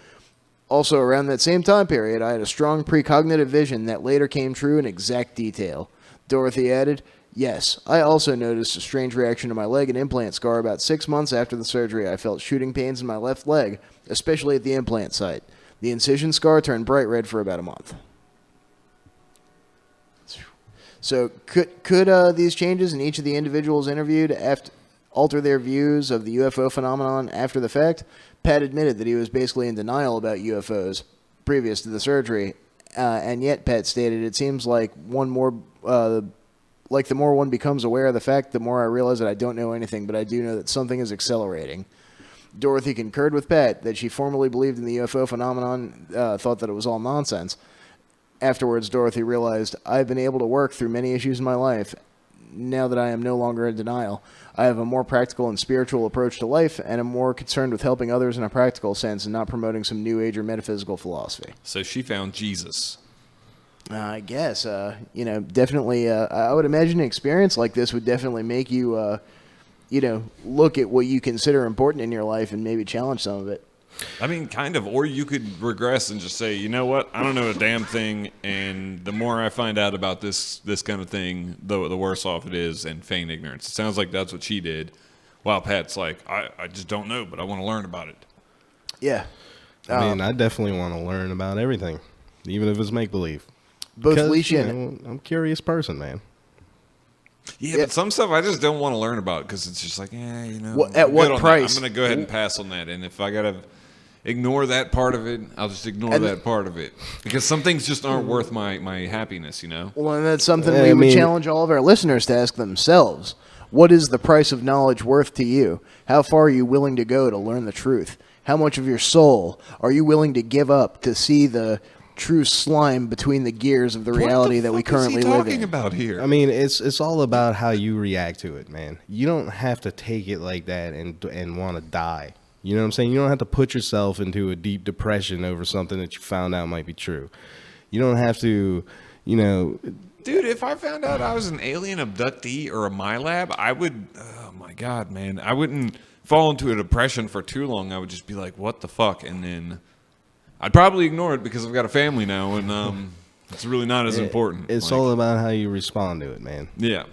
Also, around that same time period, I had a strong precognitive vision that later came true in exact detail." Dorothy added, "Yes, I also noticed a strange reaction to my leg and implant scar about 6 months after the surgery. I felt shooting pains in my left leg, especially at the implant site. The incision scar turned bright red for about a month." So could these changes in each of the individuals interviewed alter their views of the UFO phenomenon after the fact? Pat admitted that he was basically in denial about UFOs previous to the surgery, and yet Pat stated, "It seems like the more one becomes aware of the fact, the more I realize that I don't know anything, but I do know that something is accelerating." Dorothy concurred with Pat that she formerly believed in the UFO phenomenon, thought that it was all nonsense. Afterwards, Dorothy realized, "I've been able to work through many issues in my life now that I am no longer in denial. I have a more practical and spiritual approach to life, and am more concerned with helping others in a practical sense and not promoting some new age or metaphysical philosophy." So she found Jesus. I guess, definitely, I would imagine an experience like this would definitely make you, look at what you consider important in your life and maybe challenge some of it. I mean, kind of. Or you could regress and just say, you know what? I don't know a damn thing, and the more I find out about this kind of thing, the worse off it is, and feign ignorance. It sounds like that's what she did, while Pat's like, I just don't know, but I want to learn about it. Yeah. I mean, I definitely want to learn about everything, even if it's make-believe. Both Because, Leisha I'm a curious person, man. Yeah, but some stuff I just don't want to learn about because it's just like, At what price? I'm going to go ahead and pass on that. And if I got to ignore that part of it, I'll just ignore that part of it. Because some things just aren't worth my happiness, Well, and that's something we would challenge all of our listeners to ask themselves. What is the price of knowledge worth to you? How far are you willing to go to learn the truth? How much of your soul are you willing to give up to see the true slime between the gears of the reality that we currently live in? What is he talking about here? I mean, it's all about how you react to it, man. You don't have to take it like that and want to die. You know what I'm saying? You don't have to put yourself into a deep depression over something that you found out might be true. You don't have to, Dude, if I found out I was an alien abductee or a MyLab, I would, oh my God, man. I wouldn't fall into a depression for too long. I would just be like, what the fuck? And then I'd probably ignore it because I've got a family now, and it's really not as important. It's all about how you respond to it, man. Yeah.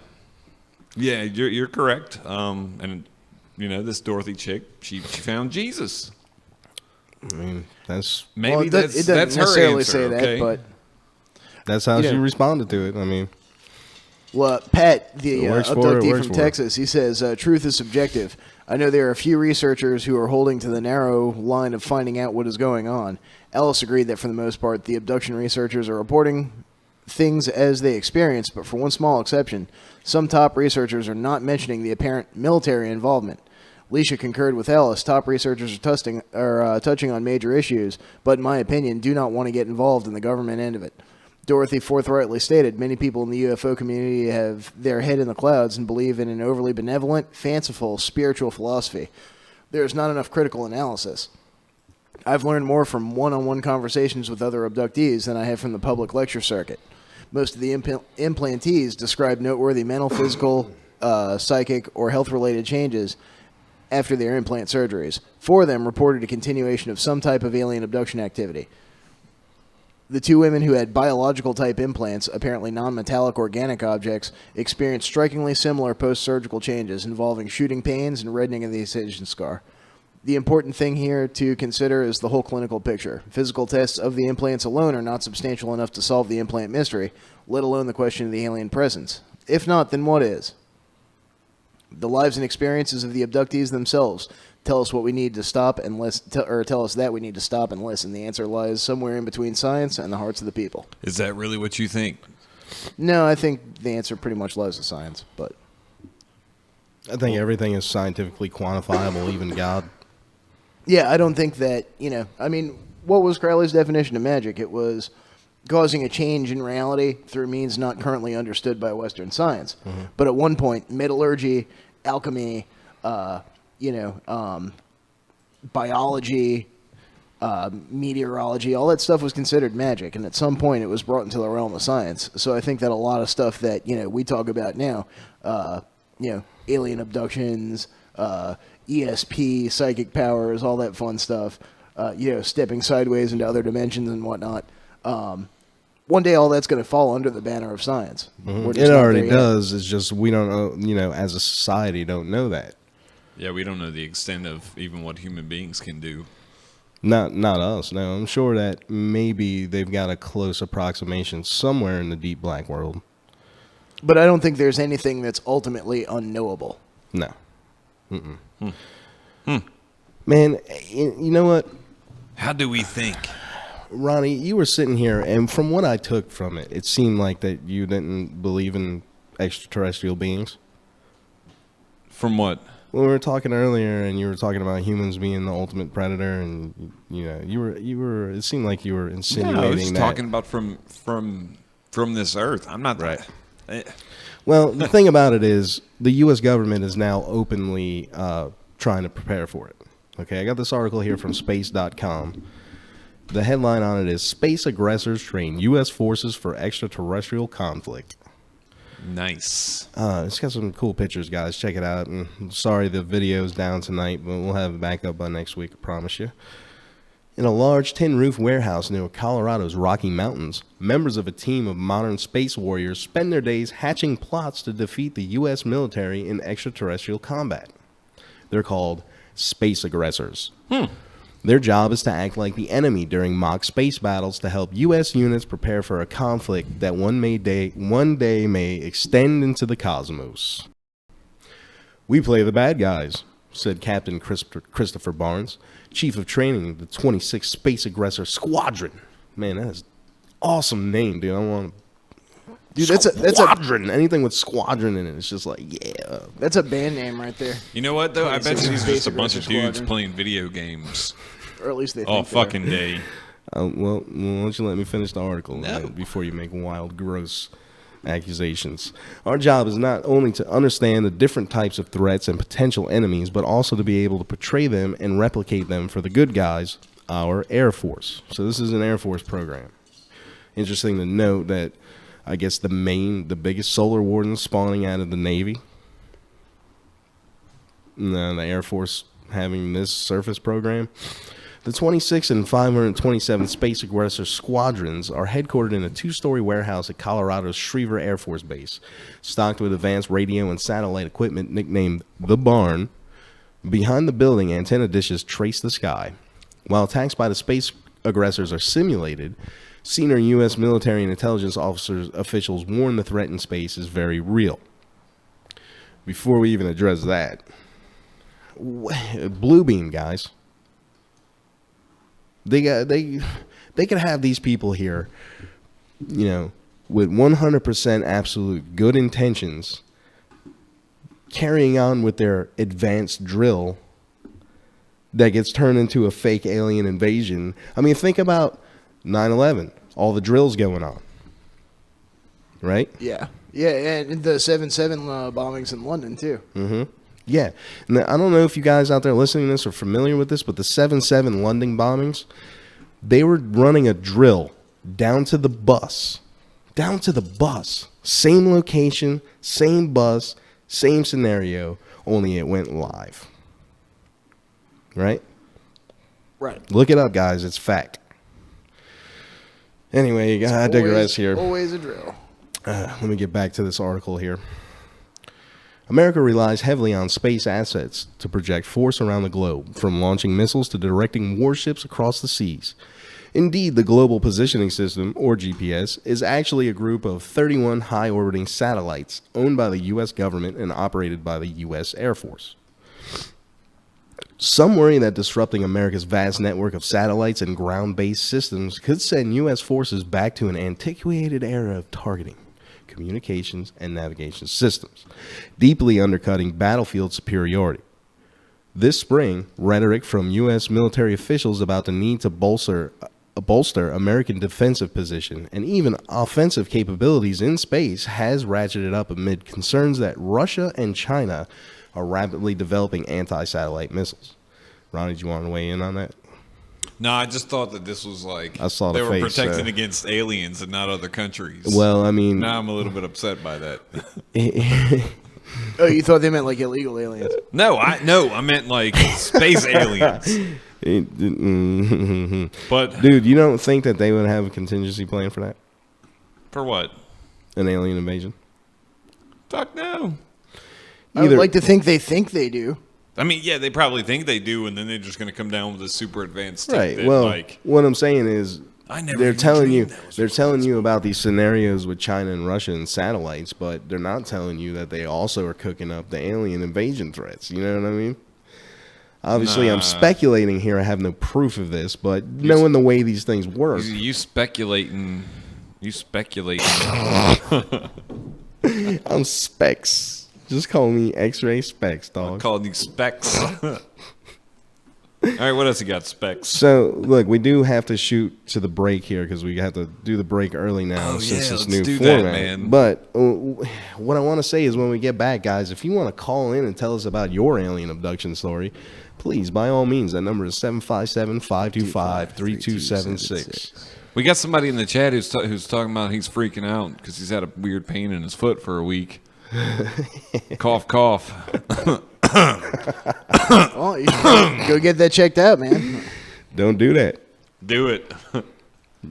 Yeah, you're correct. And, this Dorothy chick, she found Jesus. I mean, that's... Maybe it doesn't that's her necessarily answer, say okay? that, but... That's how she responded to it. I mean... Well, Pat, the It works for her, it abductee works from for her. Texas, he says, truth is subjective. I know there are a few researchers who are holding to the narrow line of finding out what is going on. Ellis agreed that for the most part, the abduction researchers are reporting things as they experience, but for one small exception, some top researchers are not mentioning the apparent military involvement. Leisha concurred with Ellis. Top researchers are touching on major issues, but in my opinion, do not want to get involved in the government end of it. Dorothy forthrightly stated, many people in the UFO community have their head in the clouds and believe in an overly benevolent, fanciful, spiritual philosophy. There is not enough critical analysis. I've learned more from one-on-one conversations with other abductees than I have from the public lecture circuit. Most of the implantees describe noteworthy mental, physical, psychic, or health-related changes after their implant surgeries. 4 of them reported a continuation of some type of alien abduction activity. The 2 women who had biological-type implants, apparently non-metallic organic objects, experienced strikingly similar post-surgical changes involving shooting pains and reddening of the incision scar. The important thing here to consider is the whole clinical picture. Physical tests of the implants alone are not substantial enough to solve the implant mystery, let alone the question of the alien presence. If not, then what is? The lives and experiences of the abductees themselves tell us what we need to stop and listen, or tell us that we need to stop and listen. The answer lies somewhere in between science and the hearts of the people. Is that really what you think? No, I think the answer pretty much lies in science, but I think everything is scientifically quantifiable, even God. yeah, I don't think that, I mean, what was Crowley's definition of magic? It was causing a change in reality through means not currently understood by Western science. Mm-hmm. But at one point, metallurgy, alchemy, biology, meteorology, all that stuff was considered magic, and at some point it was brought into the realm of science. So I think that a lot of stuff that we talk about now, alien abductions, ESP, psychic powers, all that fun stuff, stepping sideways into other dimensions and whatnot. One day all that's going to fall under the banner of science. Mm-hmm. It already does. It's just we don't know, as a society, don't know that. Yeah, we don't know the extent of even what human beings can do. Not us. No, I'm sure that maybe they've got a close approximation somewhere in the deep black world. But I don't think there's anything that's ultimately unknowable. No. Man, you know what? How do we think? Ronnie, you were sitting here, and from what I took from it, it seemed like that you didn't believe in extraterrestrial beings. From what? Well, we were talking earlier, and you were talking about humans being the ultimate predator, and you were. It seemed like you were insinuating I was just that. talking about from this earth. I'm not right. That. Well, the thing about it is, the U.S. government is now openly trying to prepare for it. Okay, I got this article here from space.com. The headline on it is Space Aggressors Train U.S. Forces for Extraterrestrial Conflict. Nice. It's got some cool pictures, guys. Check it out. And sorry the video's down tonight, but we'll have it back up by next week, I promise you. In a large tin-roof warehouse near Colorado's Rocky Mountains, members of a team of modern space warriors spend their days hatching plots to defeat the U.S. military in extraterrestrial combat. They're called Space Aggressors. Their job is to act like the enemy during mock space battles to help U.S. units prepare for a conflict that one day may extend into the cosmos. We play the bad guys, said Captain Christopher Barnes, chief of training of the 26th Space Aggressor Squadron. Man, that is an awesome name, dude. I want to... Dude, that's Squadron. Anything with Squadron in it, it's just like, yeah. That's a band name right there. You know what, though? I bet you these are just a bunch of dudes Squadron. playing video games. Or at least they think All they fucking are. day. Well, why don't you let me finish the article No. before you make wild, gross accusations. Our job is not only to understand the different types of threats and potential enemies, but also to be able to portray them and replicate them for the good guys, our Air Force. So this is an Air Force program. Interesting to note that I guess the biggest solar warden spawning out of the Navy. No, the Air Force having this surface program. The 26th and 527th Space Aggressor Squadrons are headquartered in a 2-story warehouse at Colorado's Schriever Air Force Base, stocked with advanced radio and satellite equipment nicknamed The Barn. Behind the building, antenna dishes trace the sky. While attacks by the space aggressors are simulated, senior U.S. military and intelligence officials warn the threat in space is very real. Before we even address that, Blue Beam, guys. They could have these people here, with 100% absolute good intentions, carrying on with their advanced drill that gets turned into a fake alien invasion. I mean, think about 9/11, all the drills going on, right? Yeah. Yeah, and the 7/7 bombings in London, too. Mm-hmm. Yeah. Now, I don't know if you guys out there listening to this are familiar with this, but the 7/7 London bombings, they were running a drill down to the bus. Same location, same bus, same scenario, only it went live. right? Right. Look it up, guys. It's fact. Anyway, I digress here. Always a drill. Let me get back to this article here. America relies heavily on space assets to project force around the globe, from launching missiles to directing warships across the seas. Indeed, the Global Positioning System, or GPS, is actually a group of 31 high-orbiting satellites owned by the U.S. government and operated by the U.S. Air Force. Some worry that disrupting America's vast network of satellites and ground-based systems could send U.S. forces back to an antiquated era of targeting, communications, and navigation systems, deeply undercutting battlefield superiority. This spring, rhetoric from U.S. military officials about the need to bolster American defensive position and even offensive capabilities in space has ratcheted up amid concerns that Russia and China are rapidly developing anti-satellite missiles. Ronnie, do you want to weigh in on that? No, I just thought that this was like I saw they the were face, protecting against aliens and not other countries. Well, I mean, now I'm a little bit upset by that. Oh, you thought they meant like illegal aliens? No, I meant like space aliens. But dude, you don't think that they would have a contingency plan for that? For what? An alien invasion? Fuck no. I would like to think they do. I mean, yeah, they probably think they do, and then they're just going to come down with a super advanced tech Right. that, Well, like, what I'm saying is I never they're even telling you dreamed that was they're what telling it you was. about these scenarios with China and Russia and satellites, but they're not telling you that they also are cooking up the alien invasion threats. You know what I mean? Obviously, I'm Nah. speculating here. I have no proof of this, but knowing the way these things work, You speculating. I'm specs. Just call me X-ray specs, dog. Calling these specs. All right, what else you got, specs? So, look, we do have to shoot to the break here because we have to do the break early now Oh, since yeah, this let's new do that, format. man. But what I want to say is when we get back, guys, if you want to call in and tell us about your alien abduction story, please, by all means, that number is 757-525-3276. We got somebody in the chat who's talking about he's freaking out because he's had a weird pain in his foot for a week. Cough, cough. Oh, you should go get that checked out, man. Don't do that. Do it.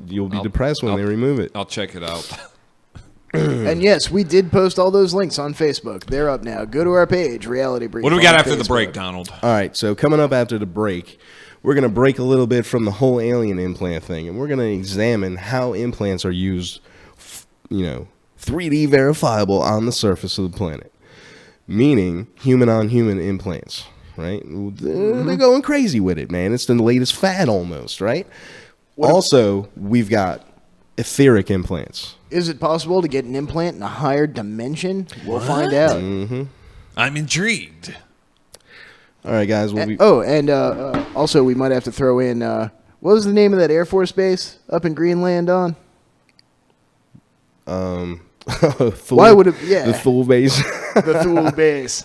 You'll be depressed when they remove it. I'll check it out. And yes, we did post all those links on Facebook. They're up now. Go to our page, Reality Brief. What do we got on after the Facebook. break, Donald? All right, so coming up after the break, we're going to break a little bit from the whole alien implant thing, and we're going to examine how implants are used, 3D verifiable on the surface of the planet, meaning human-on-human implants, right? They're going crazy with it, man. It's the latest fad almost, right? Also, we've got etheric implants. Is it possible to get an implant in a higher dimension? We'll find out. I'm intrigued. All right, guys. We'll be... Also, we might have to throw in, what was the name of that Air Force base up in Greenland, Don? Thule, Why would it? Yeah, the Thule base. the Thule base.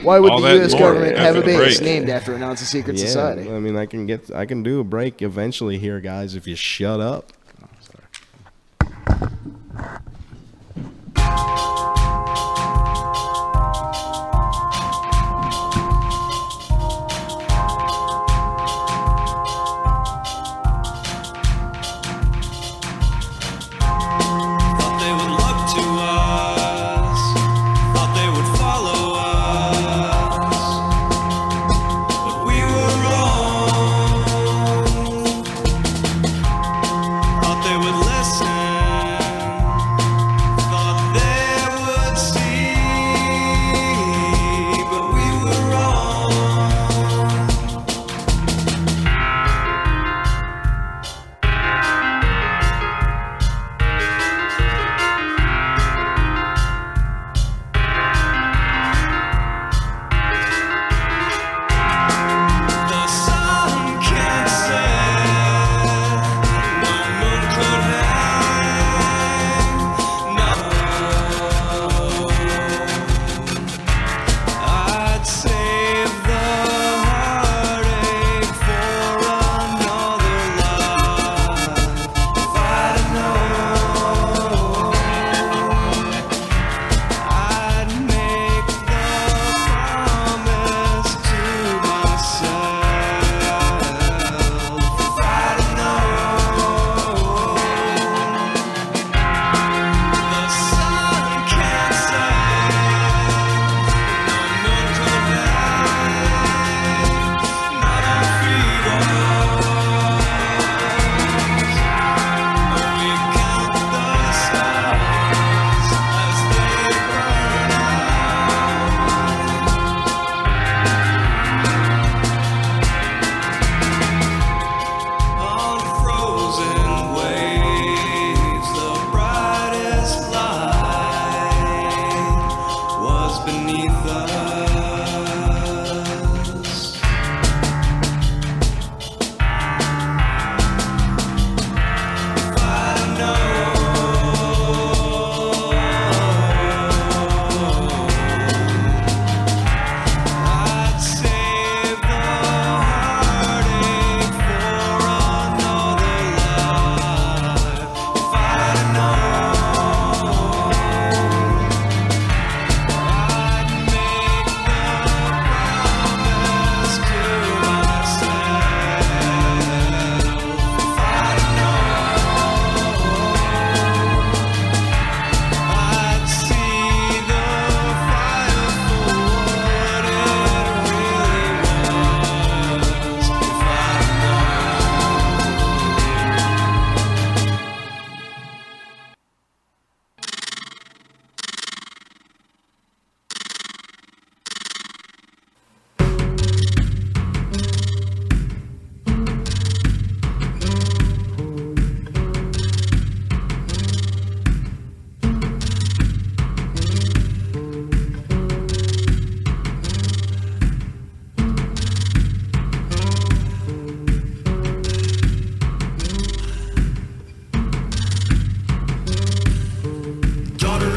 Why would All the that U.S. lore government have a after the base break. named after a Nazi-secret Yeah, society? I mean, I can do a break eventually here, guys, if you shut up. Thought they would look to us, thought they would follow us, but we were wrong.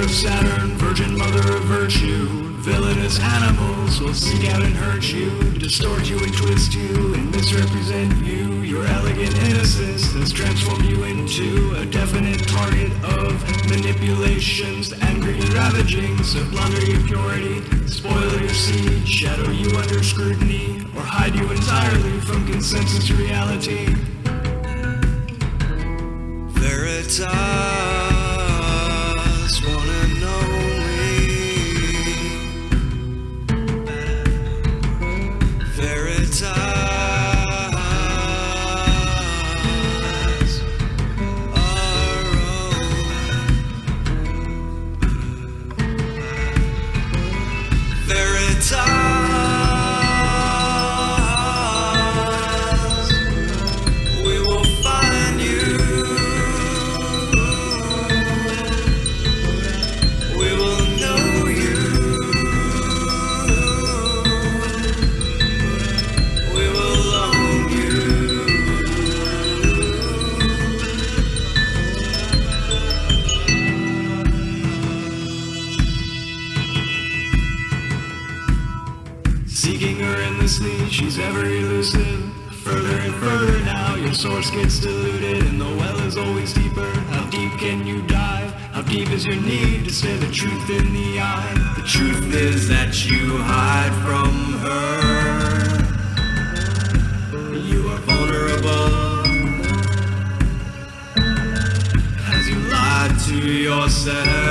of Saturn, virgin mother of virtue. Villainous animals will seek out and hurt you, distort you and twist you, and misrepresent you. Your elegant innocence has transformed you into a definite target of manipulations, angry ravagings that blunder your purity, spoil your seed, shadow you under scrutiny, or hide you entirely from consensus reality. Veritas, one and only. Veritas, our own. Veritas. Seeking her endlessly, she's ever elusive. Further and further now, your source gets diluted, and the well is always deeper. How deep can you dive? How deep is your need to stare the truth in the eye? The truth is that you hide from her. You are vulnerable as you lie to yourself.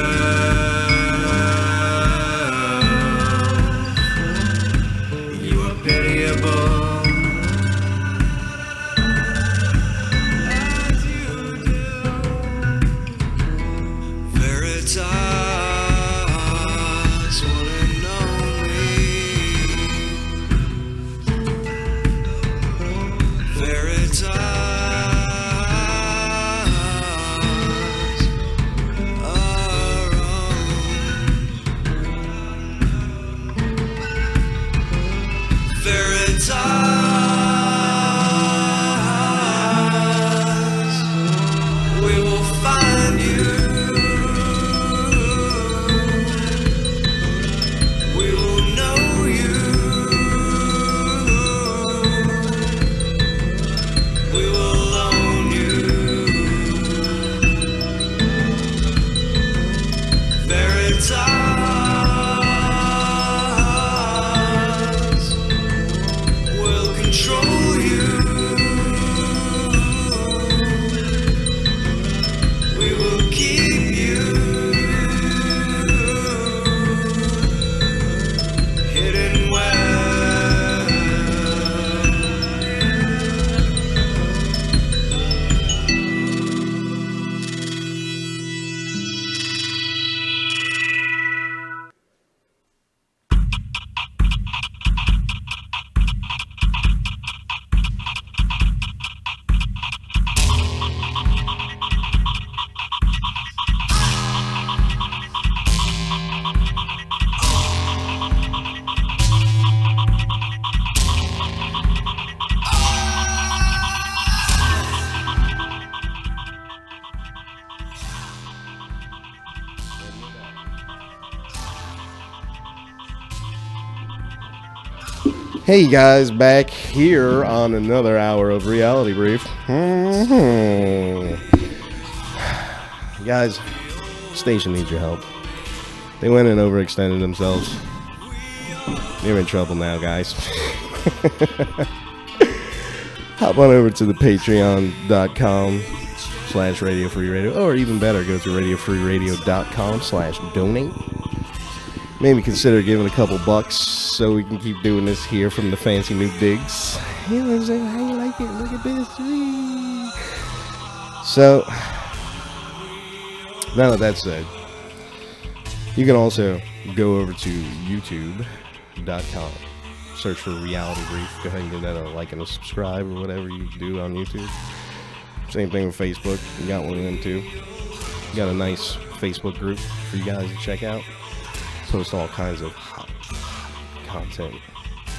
Hey guys, back here on another hour of Reality Brief. Guys, station needs your help. They went and overextended themselves. You're in trouble now, guys. Hop on over to the patreon.com/Radio Free Radio, or even better, go to radiofreeradio.com/donate. Maybe consider giving a couple bucks so we can keep doing this here from the fancy new digs. You know what I'm saying? How you like it? Look at this. So, now that that's said, you can also go over to youtube.com. Search for Reality Brief. Go ahead and give that a like and a subscribe or whatever you do on YouTube. Same thing with Facebook. You got one of them too. You got a nice Facebook group for you guys to check out. Post all kinds of hot content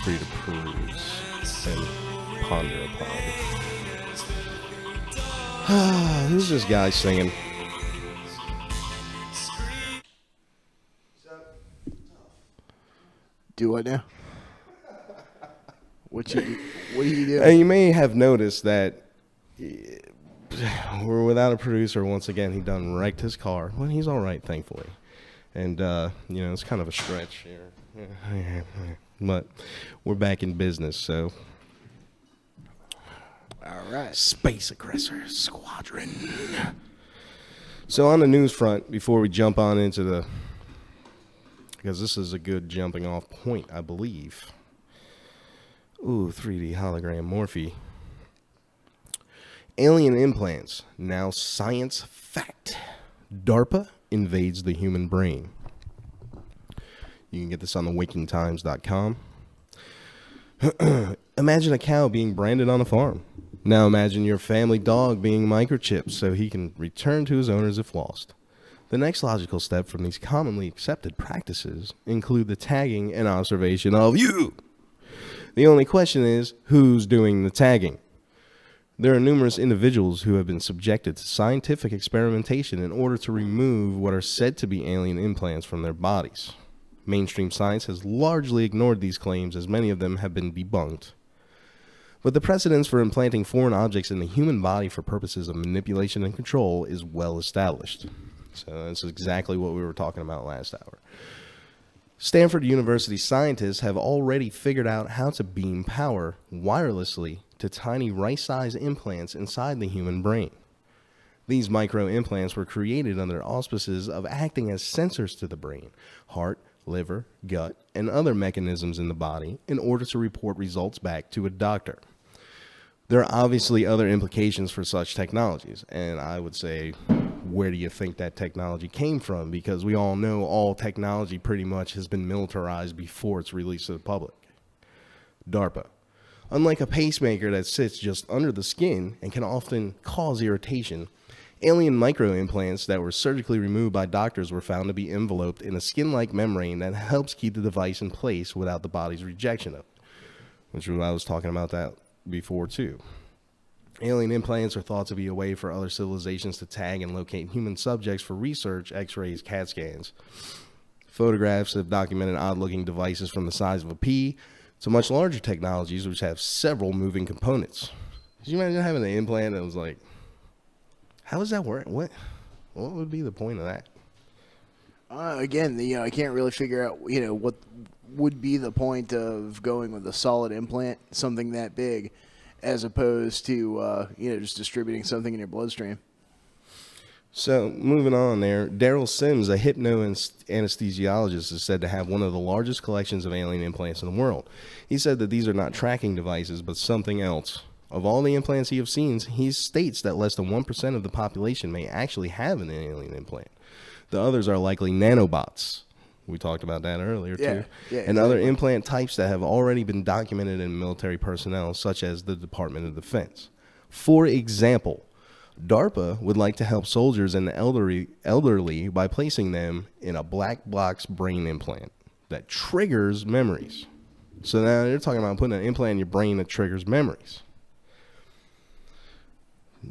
for you to peruse and ponder upon. Who's this guy singing? Do what now? What are you doing? And you may have noticed that we're without a producer once again. He done wrecked his car. Well, he's all right, thankfully. And, it's kind of a stretch here. But we're back in business, so. All right. Space Aggressor Squadron. So on the news front, before we jump on into because this is a good jumping off point, I believe. Ooh, 3D hologram Morphe. Alien implants, now science fact. DARPA invades the human brain. You can get this on the wakingtimes.com. Imagine a cow being branded on a farm. Now imagine your family dog being microchipped so he can return to his owners if lost. The next logical step from these commonly accepted practices include the tagging and observation of you. The only question is, who's doing the tagging? There are numerous individuals who have been subjected to scientific experimentation in order to remove what are said to be alien implants from their bodies. Mainstream science has largely ignored these claims, as many of them have been debunked. But the precedence for implanting foreign objects in the human body for purposes of manipulation and control is well established. So that's exactly what we were talking about last hour. Stanford University scientists have already figured out how to beam power wirelessly to tiny rice-sized implants inside the human brain. These micro-implants were created under auspices of acting as sensors to the brain, heart, liver, gut, and other mechanisms in the body in order to report results back to a doctor. There are obviously other implications for such technologies, and I would say, where do you think that technology came from? Because we all know all technology pretty much has been militarized before it's released to the public. DARPA. Unlike a pacemaker that sits just under the skin and can often cause irritation, alien microimplants that were surgically removed by doctors were found to be enveloped in a skin-like membrane that helps keep the device in place without the body's rejection of it, which is what I was talking about that before too. Alien implants are thought to be a way for other civilizations to tag and locate human subjects for research, x-rays, CAT scans. Photographs have documented odd-looking devices from the size of a pea to much larger technologies which have several moving components. Could you imagine having an implant that was like, how does that work? What would be the point of that? Again, I can't really figure out, what would be the point of going with a solid implant, something that big, as opposed to, just distributing something in your bloodstream. So, moving on there, Daryl Sims, a hypno-anesthesiologist, is said to have one of the largest collections of alien implants in the world. He said that these are not tracking devices, but something else. Of all the implants he has seen, he states that less than 1% of the population may actually have an alien implant. The others are likely nanobots. We talked about that earlier, too. Yeah, and other implant types that have already been documented in military personnel, such as the Department of Defense. For example, DARPA would like to help soldiers and the elderly by placing them in a black box brain implant that triggers memories. So now they're talking about putting an implant in your brain that triggers memories.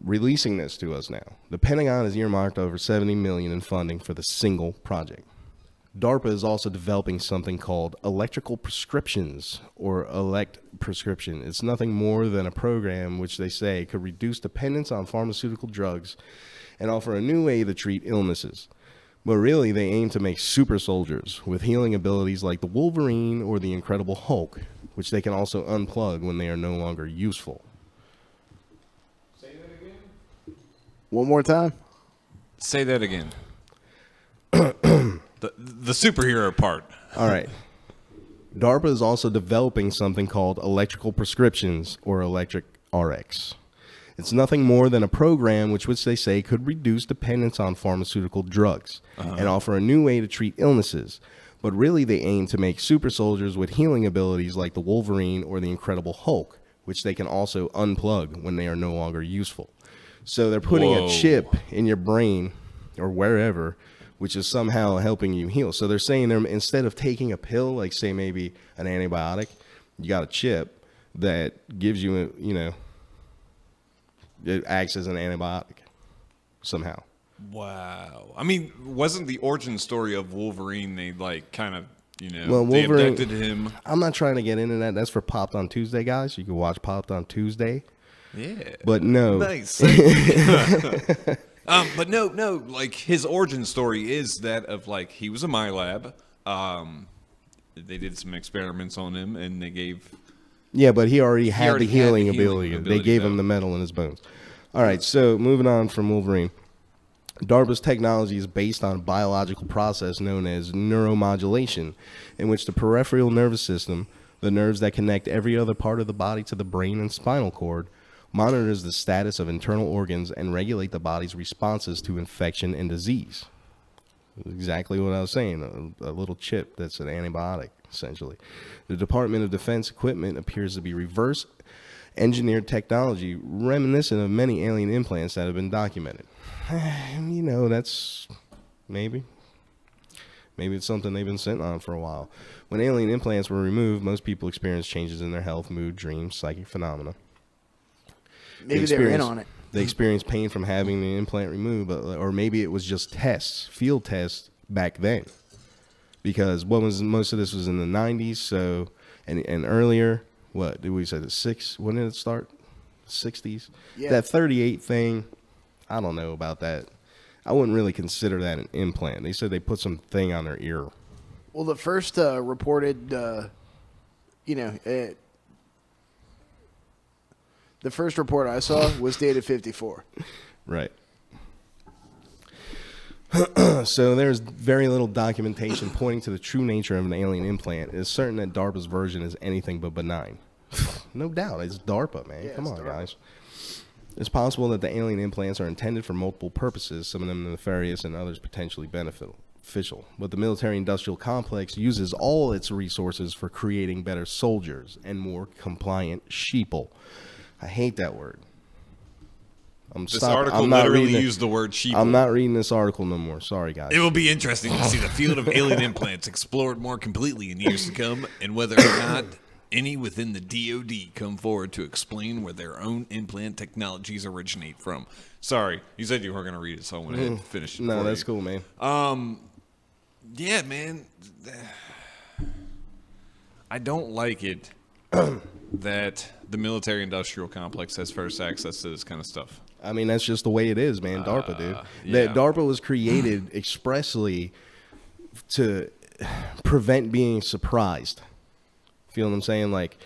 Releasing this to us now. The Pentagon has earmarked over $70 million in funding for the single project. DARPA is also developing something called electrical prescriptions, or elect prescription. It's nothing more than a program which they say could reduce dependence on pharmaceutical drugs and offer a new way to treat illnesses. But really, they aim to make super soldiers with healing abilities like the Wolverine or the Incredible Hulk, which they can also unplug when they are no longer useful. Say that again? One more time. Say that again. The superhero part. All right. DARPA is also developing something called electrical prescriptions, or electric RX. It's nothing more than a program which they say could reduce dependence on pharmaceutical drugs and offer a new way to treat illnesses. But really, they aim to make super soldiers with healing abilities like the Wolverine or the Incredible Hulk, which they can also unplug when they are no longer useful. So they're putting a chip in your brain or wherever, which is somehow helping you heal. So they're saying instead of taking a pill, like say maybe an antibiotic, you got a chip that gives you, it acts as an antibiotic somehow. Wow. I mean, wasn't the origin story of Wolverine, they kind of You know, Well, they Wolverine- abducted him. I'm not trying to get into that. That's for Popped on Tuesday, guys. You can watch Popped on Tuesday. Yeah. But no. Nice. But no, like his origin story is that of like he was a MyLab. They did some experiments on him, and they gave. Yeah, but he already had already the had the healing healing ability. They ability, gave though. him the metal in his bones. All right, so moving on from Wolverine. DARPA's technology is based on a biological process known as neuromodulation, in which the peripheral nervous system, the nerves that connect every other part of the body to the brain and spinal cord, monitors the status of internal organs and regulate the body's responses to infection and disease. Exactly what I was saying, a little chip that's an antibiotic, essentially. The Department of Defense equipment appears to be reverse engineered technology reminiscent of many alien implants that have been documented. You know, that's maybe it's something they've been sitting on for a while. When alien implants were removed, most people experienced changes in their health, mood, dreams, psychic phenomena. Maybe they were in on it. They experienced pain from having the implant removed, or maybe it was just tests, field tests back then. Because most of this was in the 90s, so and earlier. What did we say? When did it start? 60s. Yeah. That 38 thing. I don't know about that. I wouldn't really consider that an implant. They said they put some thing on their ear. Well, the first reported, the first report I saw was dated 54. Right. So there's very little documentation pointing to the true nature of an alien implant. It is certain that DARPA's version is anything but benign. No doubt. It's DARPA, man. Yeah, Come it's on, DARPA. guys. It's possible that the alien implants are intended for multiple purposes, some of them nefarious and others potentially beneficial. But the military-industrial complex uses all its resources for creating better soldiers and more compliant sheeple. I hate that word. This article literally used the word sheeple. I'm not reading this article no more. Sorry, guys. It will be interesting to see the field of alien implants explored more completely in years to come, and whether or not any within the DoD come forward to explain where their own implant technologies originate from. Sorry, you said you weren't going to read it, so I went ahead and finished it. No, for that's you. cool, man. Yeah, man. I don't like it that the military-industrial complex has first access to this kind of stuff. I mean, that's just the way it is, man. DARPA, dude. Yeah. That DARPA was created expressly to prevent being surprised. Feel what I'm saying? Like,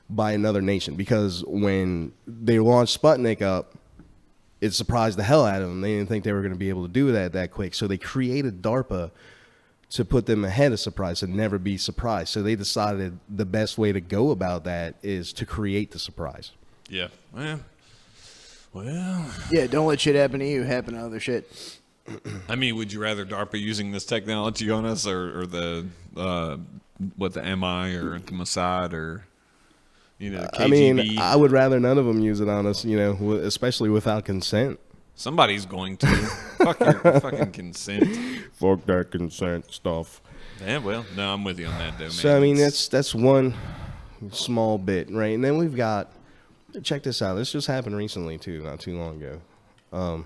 by another nation. Because when they launched Sputnik up, it surprised the hell out of them. They didn't think they were going to be able to do that quick. So they created DARPA to put them ahead of surprise, to never be surprised. So they decided the best way to go about that is to create the surprise. Yeah. Well, Yeah, don't let shit happen to you happen to other shit. I mean, would you rather DARPA using this technology on us, or the the MI or the Mossad or the KGB? I mean, I would rather none of them use it on us, especially without consent. Somebody's going to. Fuck your fucking consent. Fuck that consent stuff. Yeah, well, no, I'm with you on that, though, man. So, I mean, that's one small bit, right? And then we've got, check this out. This just happened recently, too, not too long ago.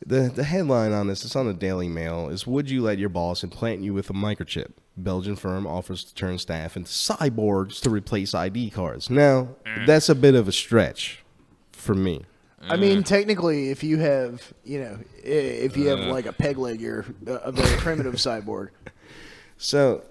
The headline on this, it's on the Daily Mail, is would you let your boss implant you with a microchip? Belgian firm offers to turn staff into cyborgs to replace ID cards. Now, that's a bit of a stretch for me. I mean, technically, if you have, like a peg leg, you're a very primitive cyborg. So,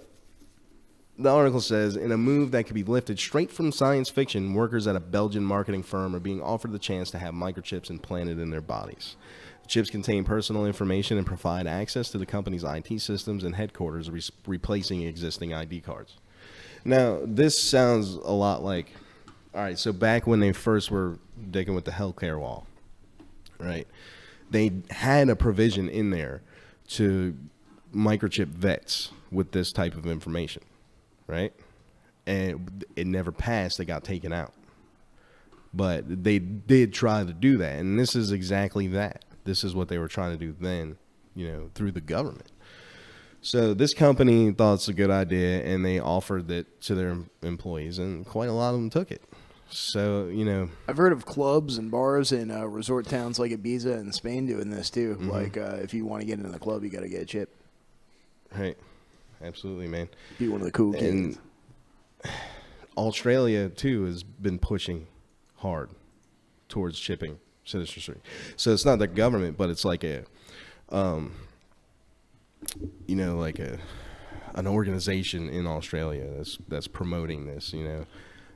the article says, in a move that could be lifted straight from science fiction, workers at a Belgian marketing firm are being offered the chance to have microchips implanted in their bodies. The chips contain personal information and provide access to the company's IT systems and headquarters, replacing existing ID cards. Now, this sounds a lot like, all right, so back when they first were digging with the healthcare wall, right, they had a provision in there to microchip vets with this type of information, right? And it never passed. It got taken out. But they did try to do that, and this is exactly that. This is what they were trying to do then, through the government. So this company thought it's a good idea, and they offered it to their employees, and quite a lot of them took it. So, I've heard of clubs and bars in resort towns like Ibiza and Spain doing this too. Mm-hmm. Like, if you want to get into the club, you got to get a chip. Right. Absolutely, man. Be one of the cool kids. And Australia too has been pushing hard towards chipping citizenry. So it's not the government, but it's like a, like an organization in Australia that's promoting this. And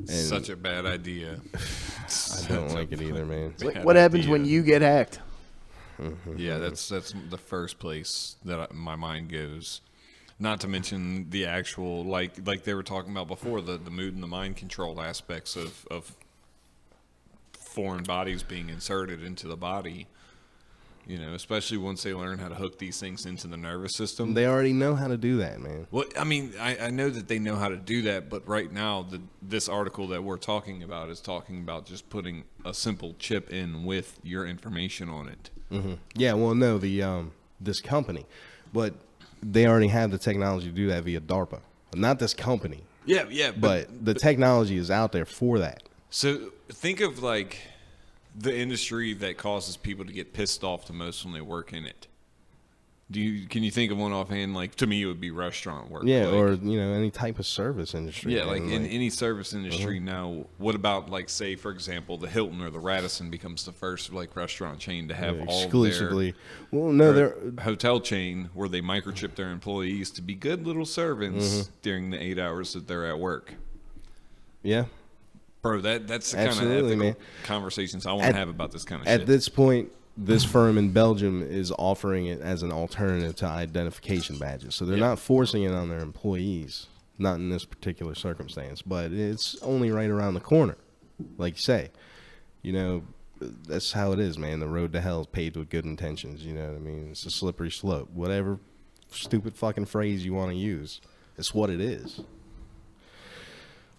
Such a bad idea. I don't like it either, man. Like, what happens when you get hacked? Yeah, that's the first place that my mind goes. Not to mention the actual, like they were talking about before, the mood and the mind control aspects of foreign bodies being inserted into the body. Especially once they learn how to hook these things into the nervous system. They already know how to do that, man. Well, I mean, I know that they know how to do that, but right now, this article that we're talking about is talking about just putting a simple chip in with your information on it. Mm-hmm. Yeah, well, no, this company, but they already have the technology to do that via DARPA. Not this company. Yeah, but the technology is out there for that. So think of like the industry that causes people to get pissed off the most when they work in it. Can you think of one offhand? Like, to me, it would be restaurant work. Yeah, like, or any type of service industry. Yeah, like in any service industry now. What about, like, say for example, the Hilton or the Radisson becomes the first like restaurant chain to have exclusively. all their hotel chain where they microchip their employees to be good little servants during the 8 hours that they're at work. Yeah. Bro, that's the kind of ethical conversations I want to have about this kind of shit. At this point, this firm in Belgium is offering it as an alternative to identification badges. So they're not forcing it on their employees, not in this particular circumstance, but it's only right around the corner. Like you say, that's how it is, man. The road to hell is paved with good intentions. You know what I mean? It's a slippery slope. Whatever stupid fucking phrase you want to use, it's what it is.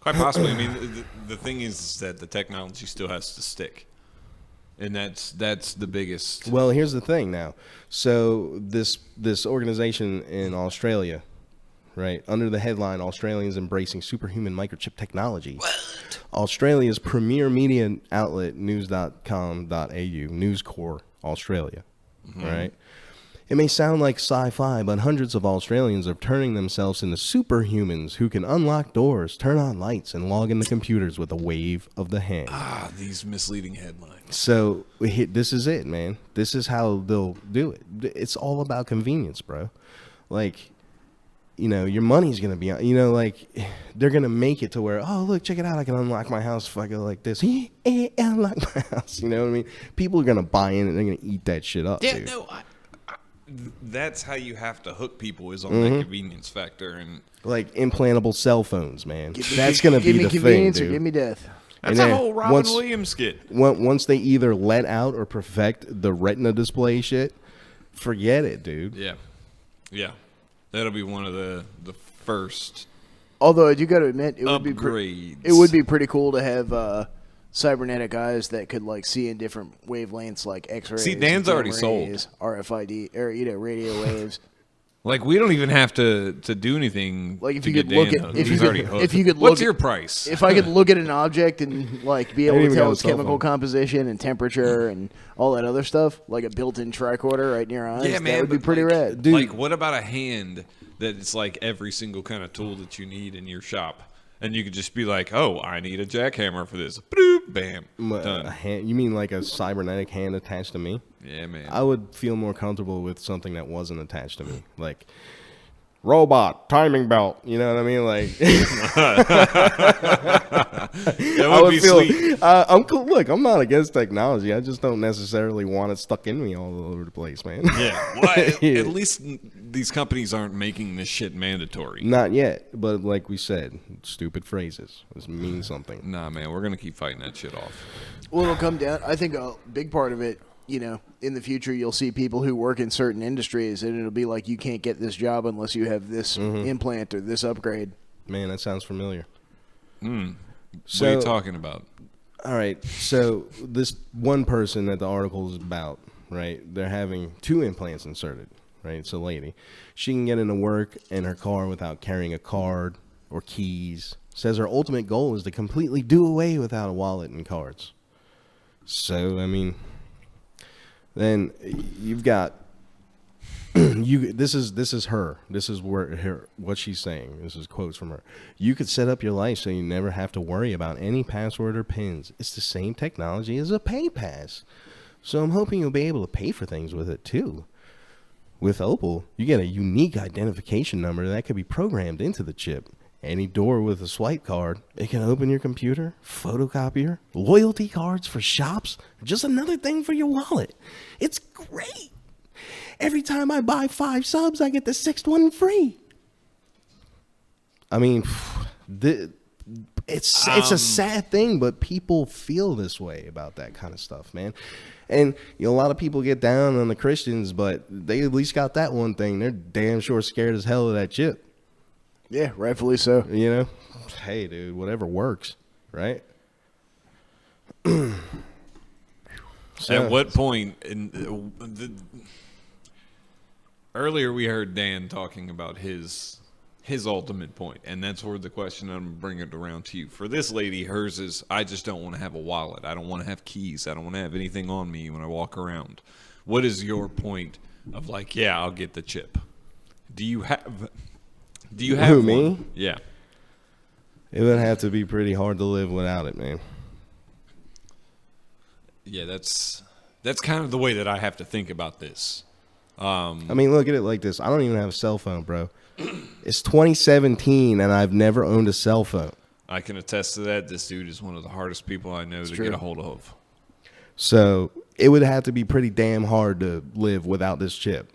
Quite possibly. I mean, the thing is that the technology still has to stick, and that's the biggest. Well, here's the thing now. So this organization in Australia, right, under the headline "Australians Embracing Superhuman Microchip Technology," what? Australia's premier media outlet news.com.au, News Corp Australia, right? It may sound like sci-fi, but hundreds of Australians are turning themselves into superhumans who can unlock doors, turn on lights, and log into computers with a wave of the hand. These misleading headlines. So this is it, man. This is how they'll do it. It's all about convenience, bro. Like, your money's going to be, like, they're going to make it to where, oh, look, check it out. I can unlock my house if I go like this. Unlock my house. You know what I mean? People are going to buy in and they're going to eat that shit up, dude. No, that's how you have to hook people is on that convenience factor. And like implantable cell phones, man. That's going to be the thing, dude. Or give me death. That's a whole Robin Williams skit. Once they either let out or perfect the retina display shit, forget it, dude. Yeah. That'll be one of the first. Although you got to admit, it would be pretty cool to have cybernetic eyes that could like see in different wavelengths, like X-rays. See, Dan's already sold RFID or radio waves. Like, we don't even have to do anything. Like, if to you could get look Dan at hooked. if you could what's your price? If I could look at an object and like be able to tell its chemical phone. composition and temperature and all that other stuff, like a built-in tricorder right in your eyes, Yeah, man, that would be but pretty like- rad. Dude. Like, what about a hand that it's like every single kind of tool that you need in your shop? And you could just be like, oh, I need a jackhammer for this. Boop, bam, A done. hand, you mean like a cybernetic hand attached to me? Yeah, man. I would feel more comfortable with something that wasn't attached to me, like robot timing belt. You know what I mean? Like, That would be sweet. I'm cool. Look, I'm not against technology. I just don't necessarily want it stuck in me all over the place, man. Yeah. Well, at least these companies aren't making this shit mandatory. Not yet, but like we said, stupid phrases. This means something. Nah, man, we're gonna keep fighting that shit off. Well, it'll come down. I think a big part of it, in the future, you'll see people who work in certain industries, and it'll be like, you can't get this job unless you have this implant or this upgrade. Man, that sounds familiar. What are you talking about? All right, so this one person that the article is about, right? They're having 2 implants inserted, right? It's a lady. She can get into work in her car without carrying a card or keys. Says her ultimate goal is to completely do away without a wallet and cards. So, I mean, then you've got This is her. This is what she's saying. This is quotes from her. You could set up your life so you never have to worry about any password or pins. It's the same technology as a pay pass. So I'm hoping you'll be able to pay for things with it too. With Opal, you get a unique identification number that could be programmed into the chip. Any door with a swipe card, it can open your computer, photocopier, loyalty cards for shops, just another thing for your wallet. It's great. Every time I buy 5 subs, I get the 6th one free. I mean, it's a sad thing, but people feel this way about that kind of stuff, man. And a lot of people get down on the Christians, but they at least got that one thing. They're damn sure scared as hell of that chip. Yeah, rightfully so. Hey, dude, whatever works, right? At what point earlier we heard Dan talking about his ultimate point, and that's where the question I'm bringing it around to you. For this lady, hers is, I just don't want to have a wallet. I don't want to have keys. I don't want to have anything on me when I walk around. What is your point of like, yeah, I'll get the chip? Do you have Who, one? me? Yeah. It would have to be pretty hard to live without it, man. Yeah, that's kind of the way that I have to think about this. I mean, look at it like this. I don't even have a cell phone, bro. It's 2017, and I've never owned a cell phone. I can attest to that. This dude is one of the hardest people I know to get a hold of. So it would have to be pretty damn hard to live without this chip.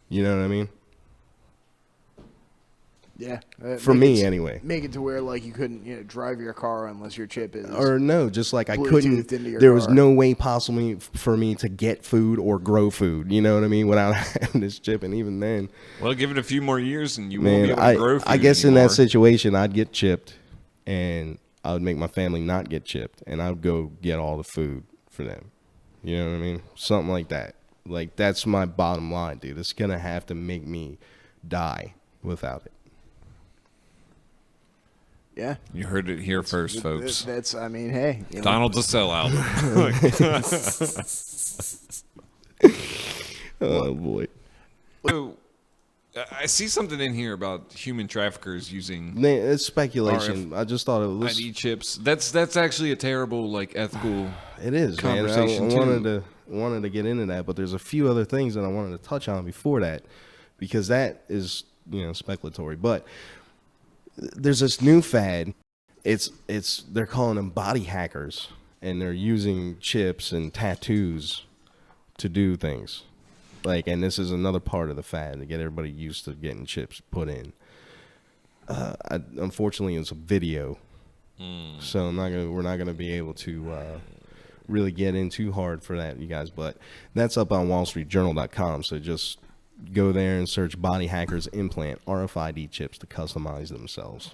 You know what I mean? Yeah. For me, anyway. Make it to where like you couldn't drive your car unless your chip is. Or no, just like I Bluetoothed couldn't. into your There was car. no way possible for me to get food or grow food. You know what I mean? Without having this chip, and even then, Well, give it a few more years and you won't be man, able to grow food I guess anymore. in that situation, I'd get chipped, and I would make my family not get chipped, and I'd go get all the food for them. You know what I mean? Something like that. Like that's my bottom line, dude. It's gonna have to make me die without it. Yeah. You heard it here first, folks. That's. I mean, hey. Donald's a sellout. Oh boy. So, I see something in here about human traffickers using Man, it's speculation. I just thought it was. ID chips. That's actually a terrible ethical. It is, man. I conversation, wanted to get into that, but there's a few other things that I wanted to touch on before that, because that is speculatory. But there's this new fad. They're calling them body hackers, and they're using chips and tattoos to do things. And this is another part of the fad to get everybody used to getting chips put in. Unfortunately, it's a video, so we're not gonna be able to really get in too hard for that, you guys. But that's up on WallStreetJournal.com. So just go there and search "body hackers implant RFID chips to customize themselves."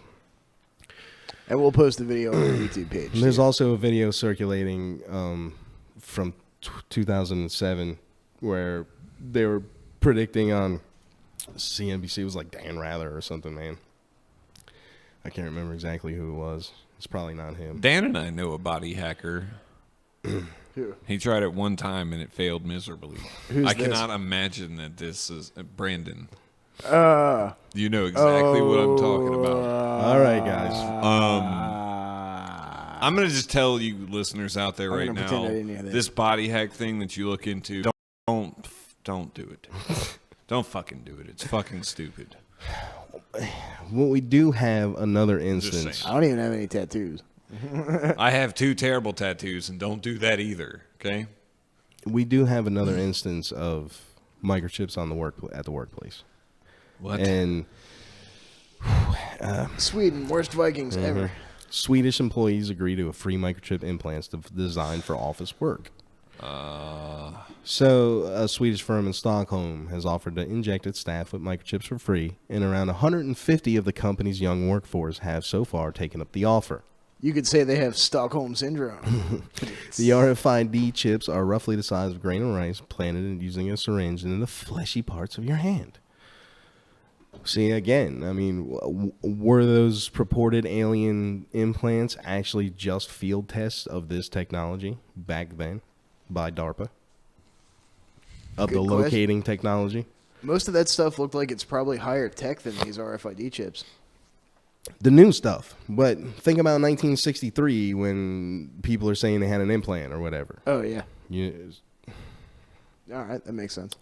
And we'll post the video on our YouTube page. And there's also a video circulating from 2007 where they were predicting on CNBC. It was like Dan Rather or something, man. I can't remember exactly who it was. It's probably not him. Dan and I know a body hacker. Who? He tried it one time and it failed miserably. Who's this? Cannot imagine that this is Brandon. You know exactly what I'm talking about. All right, guys. I'm gonna just tell you listeners out there right gonna pretend now, I didn't hear that. this body hack thing that you look into, don't do it. Don't fucking do it. It's fucking stupid. Well, we do have another saying. instance. I don't even have any tattoos. I have 2 terrible tattoos, and don't do that either. Okay. We do have another instance of microchips at the workplace. What? And Sweden, worst Vikings ever. Swedish employees agree to a free microchip implants designed for office work. So a Swedish firm in Stockholm has offered to inject its staff with microchips for free, and around 150 of the company's young workforce have so far taken up the offer. You could say they have Stockholm syndrome. The RFID chips are roughly the size of a grain of rice, planted using a syringe into the fleshy parts of your hand. See, again, I mean, were those purported alien implants actually just field tests of this technology back then by DARPA? Of Good the question. locating technology? Most of that stuff looked like it's probably higher tech than these RFID chips. The new stuff. But think about 1963 when people are saying they had an implant or whatever. Oh, yeah. You, All right, that makes sense.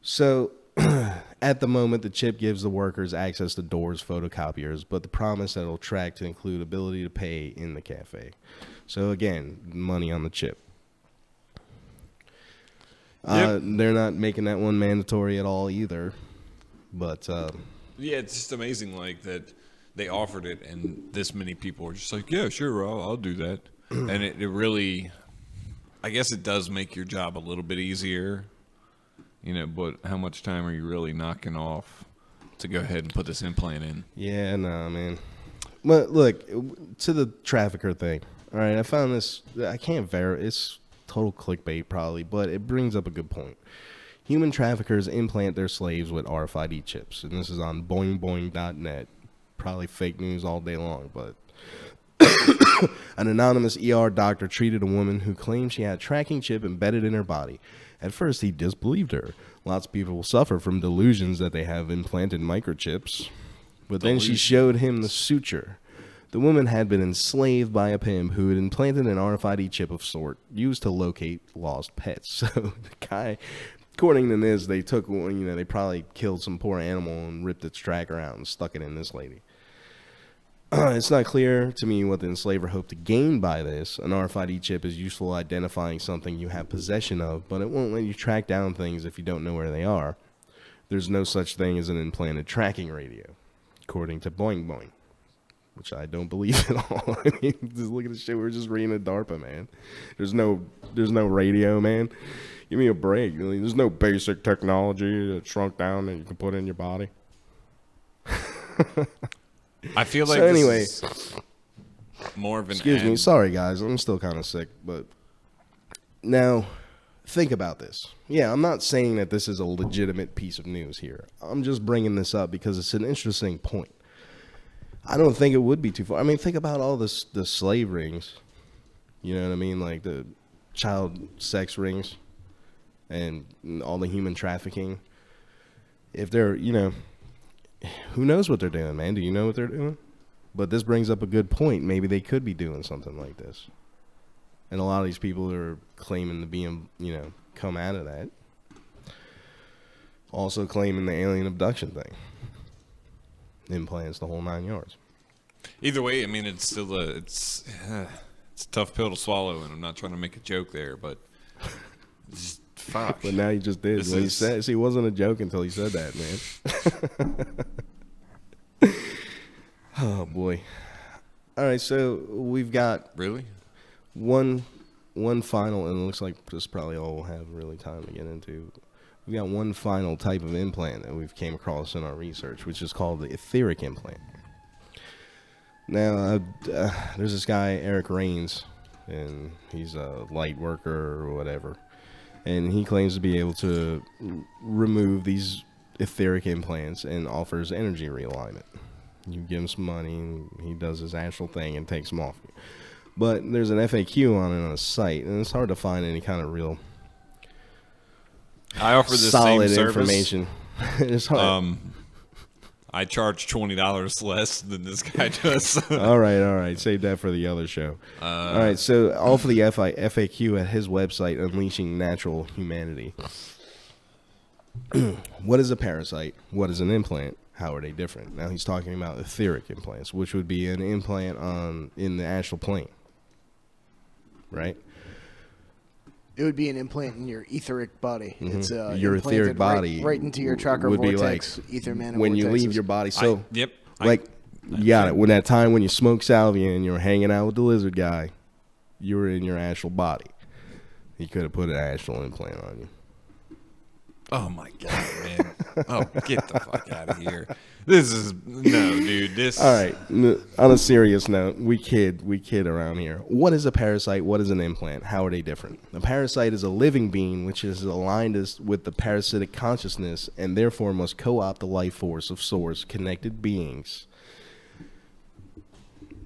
So, at the moment, the chip gives the workers access to doors, photocopiers, but the promise that it'll track to include ability to pay in the cafe. So, again, money on the chip. They're not making that one mandatory at all either. But, yeah, it's just amazing, like, that they offered it, and this many people are just like, yeah, sure, I'll do that. And it really, I guess it does make your job a little bit easier. You know, but how much time are you really knocking off to go ahead and put this implant in? yeah, no, man. But look, to the trafficker thing. All right, I found this. I can't verify. It's total clickbait probably, but it brings up a good point. Human traffickers implant their slaves with RFID chips. And this is on boingboing.net. Probably fake news all day long, but an anonymous ER doctor treated a woman who claimed she had a tracking chip embedded in her body. At first, he disbelieved her. Lots of people will suffer from delusions that they have implanted microchips. But then she showed him the suture. The woman had been enslaved by a pimp who had implanted an RFID chip of sort used to locate lost pets. So the guy, according to this, they took one, you know, they probably killed some poor animal and ripped its tracker out and stuck it in this lady. It's not clear to me what the enslaver hoped to gain by this. An RFID chip is useful identifying something you have possession of, but it won't let you track down things if you don't know where they are. There's no such thing as an implanted tracking radio, according to Boing Boing, which I don't believe at all. I mean, just look at the shit we were just reading at DARPA, man. There's no radio, man. Give me a break. There's no basic technology that shrunk down that you can put in your body. I feel like So anyway, this is more of an excuse me. Sorry, guys. I'm still kind of sick, but now think about this. Yeah, I'm not saying that this is a legitimate piece of news here. I'm just bringing this up because it's an interesting point. I don't think it would be too far. I mean, think about all the slave rings. You know what I mean? Like the child sex rings and all the human trafficking. If they're, you know, who knows what they're doing, man? Do you know what they're doing? But this brings up a good point. Maybe they could be doing something like this. And a lot of these people are claiming to be, you know, come out of that. Also claiming the alien abduction thing. Implants, the whole 9 yards. Either way, I mean, it's still it's a tough pill to swallow, and I'm not trying to make a joke there, but just fuck. But now he just did. This When he is- said, see, it wasn't a joke until he said that, man. Oh boy. All right, so we've got Really? one final, and it looks like this is probably all we'll have really time to get into. We got one final type of implant that we've came across in our research, which is called the etheric implant. Now, there's this guy, Eric Rains, and he's a light worker or whatever, and he claims to be able to remove these etheric implants and offers energy realignment. You give him some money, and he does his astral thing and takes them off you. But there's an FAQ on it on a site, and it's hard to find any kind of real I offer this solid same service. information. It's hard. I charge $20 less than this guy does. All right. Save that for the other show. All right, so all for the FAQ at his website, Unleashing Natural Humanity. What is a parasite? What is an implant? How are they different? Now he's talking about etheric implants, which would be an implant in the astral plane, right? It would be an implant in your etheric body. It's Your implanted etheric body right into your chakra would be vortex, like ether mana when you vortexes. leave your body. So, Yep. like, you got it. When that time when you smoked salvia and you were hanging out with the lizard guy, you were in your astral body. He could have put an astral implant on you. Oh my god, man! Oh, get the fuck out of here! This is no, dude. This. All right. On a serious note, we kid around here. What is a parasite? What is an implant? How are they different? A parasite is a living being which is aligned with the parasitic consciousness and therefore must co-opt the life force of source connected beings.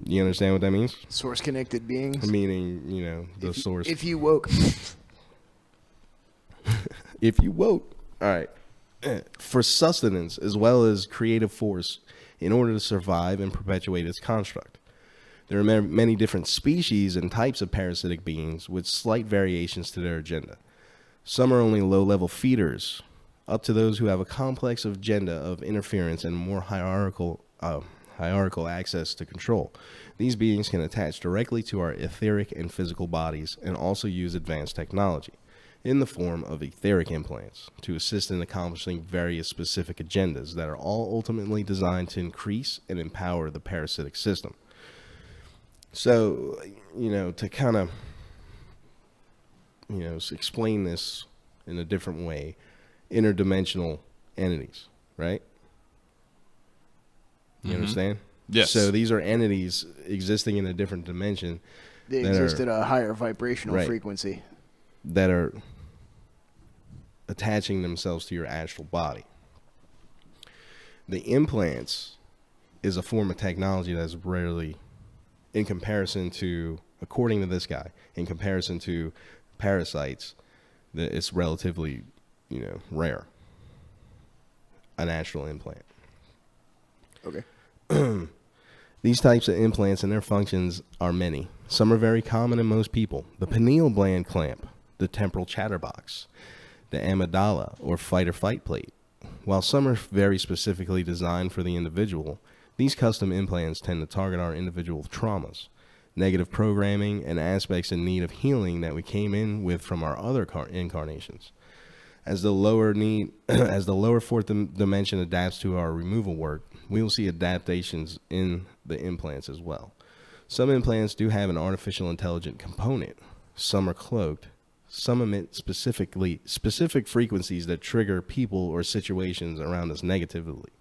You understand what that means? Source connected beings. Meaning, you know, the source. If you woke, If you woke. All right. for sustenance as well as creative force in order to survive and perpetuate its construct. There are many different species and types of parasitic beings with slight variations to their agenda. Some are only low-level feeders, up to those who have a complex agenda of interference and more hierarchical access to control. These beings can attach directly to our etheric and physical bodies and also use advanced technology in the form of etheric implants to assist in accomplishing various specific agendas that are all ultimately designed to increase and empower the parasitic system. So, to kind of, explain this in a different way, interdimensional entities, right? You understand? Yes. So these are entities existing in a different dimension. They exist at a higher vibrational frequency. That are attaching themselves to your astral body. The implants is a form of technology that's rarely, in comparison to, according to this guy, in comparison to parasites, that it's relatively, rare. An astral implant. Okay. These types of implants and their functions are many. Some are very common in most people. The pineal gland clamp, the temporal chatterbox, the amygdala or fight or flight plate. While some are very specifically designed for the individual, these custom implants tend to target our individual traumas, negative programming, and aspects in need of healing that we came in with from our other incarnations. As the lower fourth dimension adapts to our removal work, we will see adaptations in the implants as well. Some implants do have an artificial intelligent component. Some are cloaked. Some emit specific frequencies that trigger people or situations around us negatively.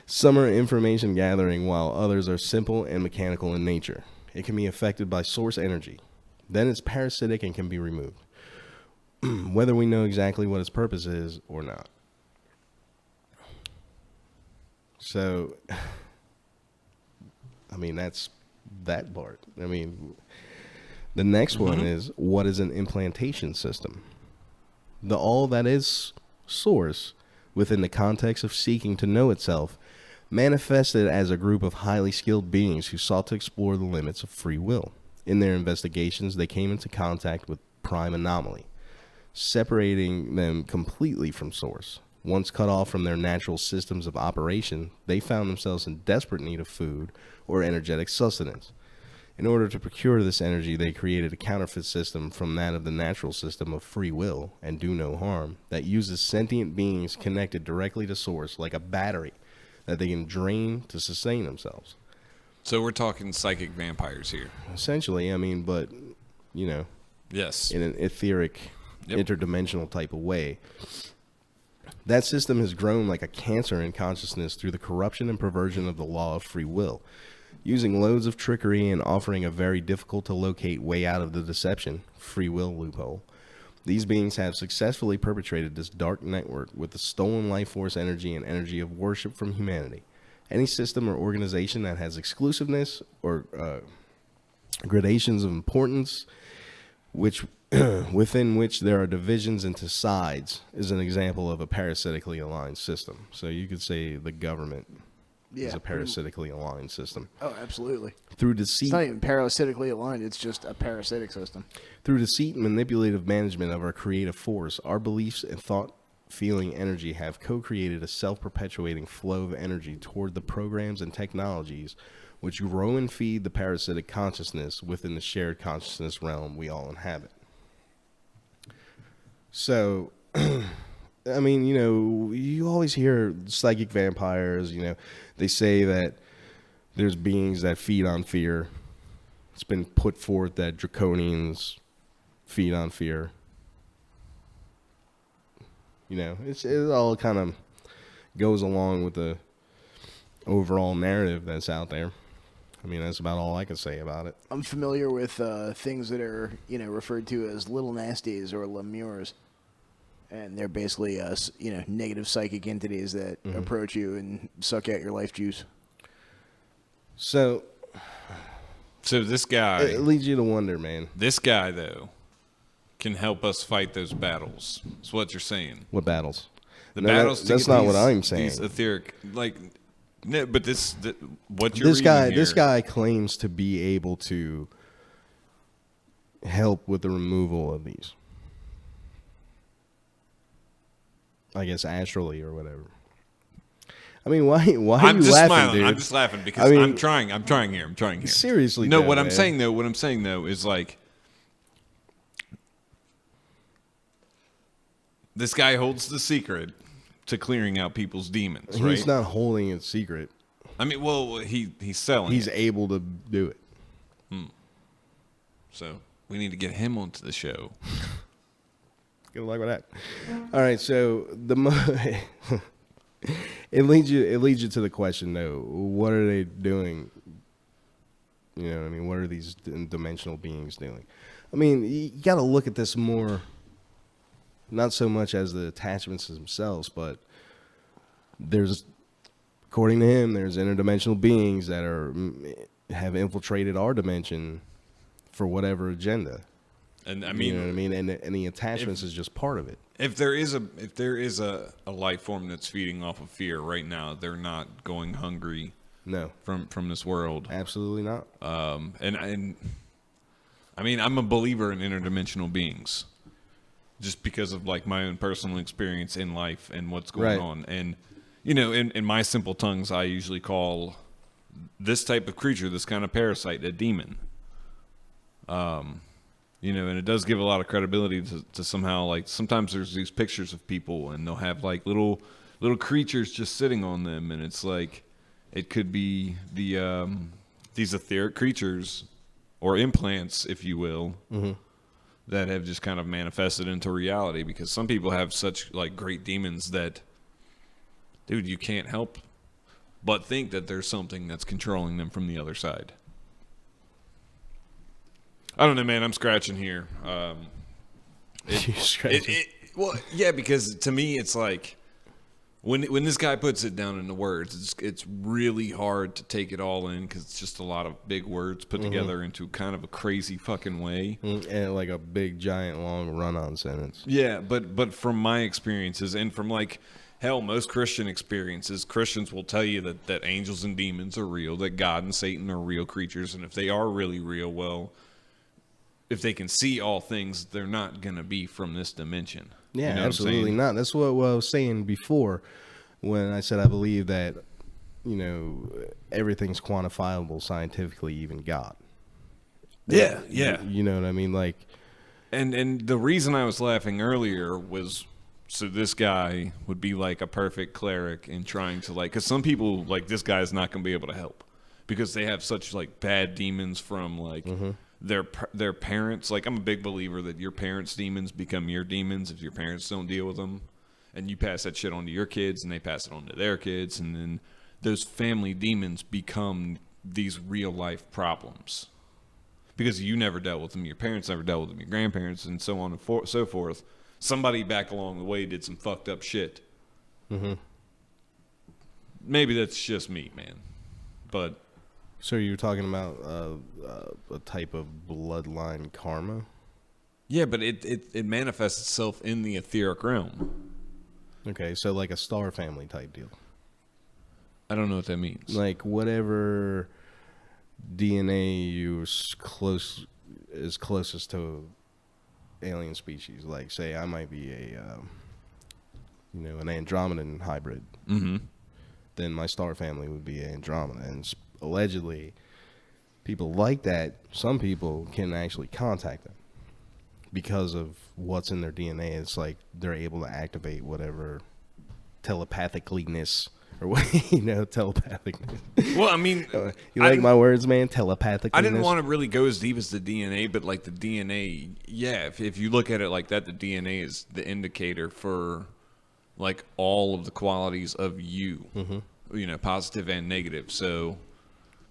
Some are information gathering, while others are simple and mechanical in nature. It can be affected by source energy. Then it's parasitic and can be removed, whether we know exactly what its purpose is or not. So, that's that part. The next one is, what is an implantation system? The all that is source, within the context of seeking to know itself, manifested as a group of highly skilled beings who sought to explore the limits of free will. In their investigations, they came into contact with prime anomaly, separating them completely from source. Once cut off from their natural systems of operation, they found themselves in desperate need of food or energetic sustenance. In order to procure this energy, they created a counterfeit system from that of the natural system of free will and do no harm that uses sentient beings connected directly to source like a battery that they can drain to sustain themselves. So we're talking psychic vampires here. Essentially, but, yes, in an etheric, interdimensional type of way. That system has grown like a cancer in consciousness through the corruption and perversion of the law of free will, using loads of trickery and offering a very difficult to locate way out of the deception, free will loophole. These beings have successfully perpetrated this dark network with the stolen life force energy and energy of worship from humanity. Any system or organization that has exclusiveness or gradations of importance, within which there are divisions into sides, is an example of a parasitically aligned system. So you could say the government is a parasitically aligned system. Oh, absolutely. Through deceit, it's not even parasitically aligned, it's just a parasitic system. Through deceit and manipulative management of our creative force, our beliefs and thought feeling energy have co-created a self-perpetuating flow of energy toward the programs and technologies which grow and feed the parasitic consciousness within the shared consciousness realm we all inhabit. So, you always hear psychic vampires, they say that there's beings that feed on fear. It's been put forth that draconians feed on fear. It all kind of goes along with the overall narrative that's out there. That's about all I can say about it. I'm familiar with things that are, referred to as little nasties or lemures. And they're basically, negative psychic entities that approach you and suck out your life juice. So this guy... It leads you to wonder, man. This guy, though, can help us fight those battles. That's what you're saying. What battles? The No, battles. To that's get not these, what I'm saying. These etheric, like, no, but what you're This guy, reading here, this guy claims to be able to help with the removal of these. I guess astrally or whatever. I mean, why are I'm you just laughing, smiling. dude? I'm just laughing because I mean, I'm trying here. Seriously, No, though, what I'm man. saying though is like this guy holds the secret to clearing out people's demons, right? He's not holding it secret. I mean, well, he's selling. He's it. able to do it. So we need to get him onto the show. Good luck with that. All right, so it leads you to the question though. What are they doing? You know what I mean? What are these dimensional beings doing? I mean, you got to look at this more, not so much as the attachments themselves, but according to him, there's interdimensional beings that have infiltrated our dimension for whatever agenda. And I mean, you know what I mean? And the attachments is just part of it. If there is a life form that's feeding off of fear right now, they're not going hungry. No, from this world, absolutely not. And I mean, I'm a believer in interdimensional beings, just because of like my own personal experience in life and what's going on. And you know, in my simple tongues, I usually call this type of creature, this kind of parasite, a demon. You know, and it does give a lot of credibility to somehow, like, sometimes there's these pictures of people and they'll have like little creatures just sitting on them, and it's like it could be these etheric creatures or implants, if you will, that have just kind of manifested into reality, because some people have such like great demons that, dude, you can't help but think that there's something that's controlling them from the other side. I don't know, man. I'm scratching here. You're scratching. Well, yeah, because to me, it's like when this guy puts it down into words, it's really hard to take it all in, because it's just a lot of big words put together into kind of a crazy fucking way, and like a big, giant, long run-on sentence. Yeah, but from my experiences and from like hell, most Christian experiences, Christians will tell you that angels and demons are real, that God and Satan are real creatures, and if they are really real, well, if they can see all things, they're not going to be from this dimension. Yeah, you know absolutely not. That's what I was saying before when I said I believe that, you know, everything's quantifiable scientifically, even God. Yeah. You know what I mean? Like, and the reason I was laughing earlier was so this guy would be like a perfect cleric in trying to, like, because some people, like, this guy is not going to be able to help because they have such like bad demons from like their parents. Like, I'm a big believer that your parents' demons become your demons if your parents don't deal with them, and you pass that shit on to your kids and they pass it on to their kids, and then those family demons become these real life problems because you never dealt with them, your parents never dealt with them, your grandparents, and so on and so forth. Somebody back along the way did some fucked up shit. Maybe that's just me, man, but so you're talking about a type of bloodline karma? yeah, but it manifests itself in the etheric realm. Okay, so like a star family type deal. I don't know what that means. Like whatever DNA you is closest to alien species. Like, say I might be an Andromedan hybrid. Then my star family would be Andromeda, and allegedly, people like that, some people can actually contact them because of what's in their DNA. It's like they're able to activate whatever telepathicalness or what, telepathicness. Well, I mean, you like my words, man? Telepathicalness. I didn't want to really go as deep as the DNA, but like the DNA, yeah, if you look at it like that, the DNA is the indicator for like all of the qualities of you, positive and negative. So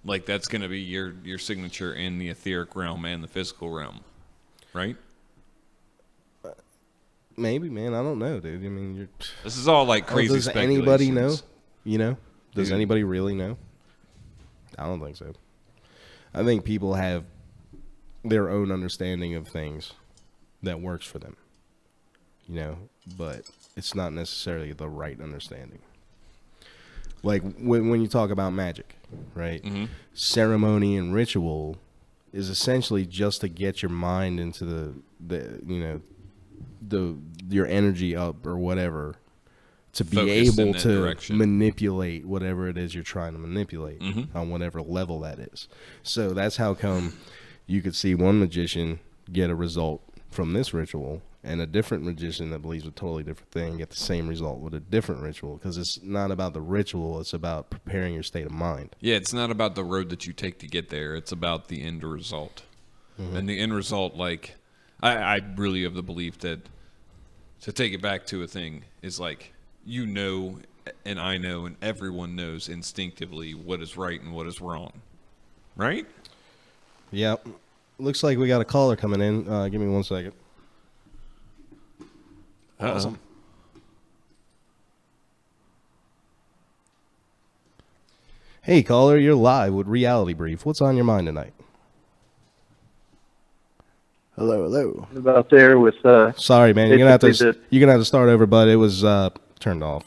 like that's going to be your signature in the etheric realm and the physical realm, right? Maybe, man. I don't know, dude. I mean, this is all like crazy does speculations. Anybody know? You know? Does Dude. anybody really know? I don't think so. I think people have their own understanding of things. that works for them. But it's not necessarily the right understanding. Like when you talk about magic, right? Mm-hmm. Ceremony and ritual is essentially just to get your mind into your energy up or whatever, to be Focused able in to direction. manipulate whatever it is you're trying to manipulate on whatever level that is. So that's how come you could see one magician get a result from this ritual and a different magician that believes a totally different thing get the same result with a different ritual, because it's not about the ritual, it's about preparing your state of mind. Yeah, it's not about the road that you take to get there. It's about the end result. And the end result, like, I really have the belief that, to take it back to a thing, is like, and I know, and everyone knows instinctively what is right and what is wrong. Right? Yep. Looks like we got a caller coming in. Give me 1 second. Awesome. Hey, caller, you're live with Reality Brief. What's on your mind tonight? Hello. About there with Sorry, man. You're gonna have to start over, but it was turned off.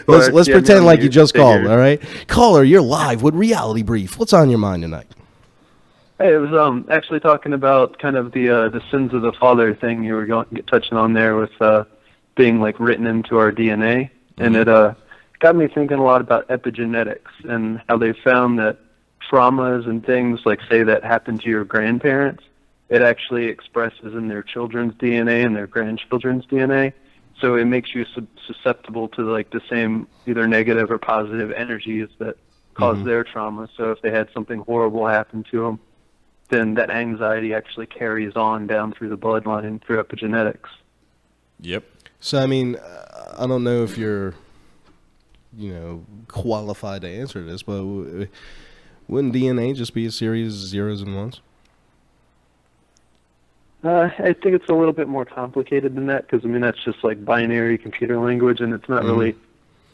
Let's pretend like you just called. All right, caller, you're live with Reality Brief. What's on your mind tonight? Hey, it was actually talking about kind of the sins of the father thing you were touching on there with being like written into our DNA, and it got me thinking a lot about epigenetics and how they found that traumas and things like, say, that happened to your grandparents, it actually expresses in their children's DNA and their grandchildren's DNA. So it makes you susceptible to like the same either negative or positive energies that cause their trauma. So if they had something horrible happen to them, then that anxiety actually carries on down through the bloodline through epigenetics. Yep. So, I mean, I don't know if you're, qualified to answer this, but wouldn't DNA just be a series of zeros and ones? I think it's a little bit more complicated than that, because, I mean, that's just like binary computer language, and it's not really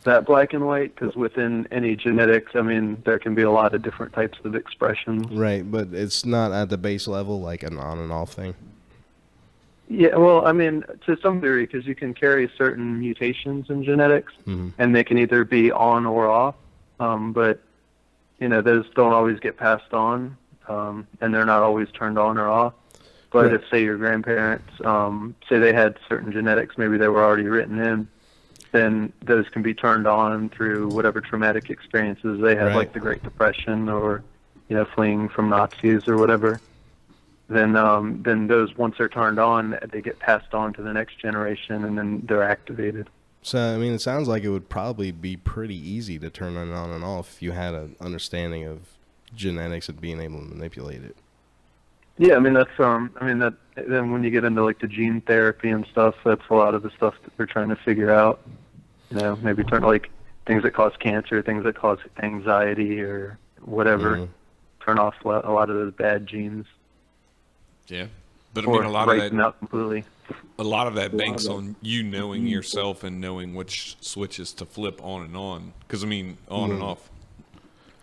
that black and white, because within any genetics, I mean, there can be a lot of different types of expressions. Right, but it's not at the base level, like an on and off thing. Yeah, well, I mean, to some degree, because you can carry certain mutations in genetics, and they can either be on or off, but, those don't always get passed on, and they're not always turned on or off. But if, say, your grandparents, say they had certain genetics, maybe they were already written in, then those can be turned on through whatever traumatic experiences they had, like the Great Depression or, fleeing from Nazis or whatever. Then those, once they're turned on, they get passed on to the next generation, and then they're activated. So, I mean, it sounds like it would probably be pretty easy to turn it on and off if you had an understanding of genetics and being able to manipulate it. Yeah, I mean, that's, then when you get into, like, the gene therapy and stuff, that's a lot of the stuff that they're trying to figure out. Maybe turn, like, things that cause cancer, things that cause anxiety or whatever, turn off a lot of those bad genes. Yeah. But I mean, a lot of that, out completely. a lot of that banks on you knowing yourself and knowing which switches to flip on and on. Because, I mean, on and off.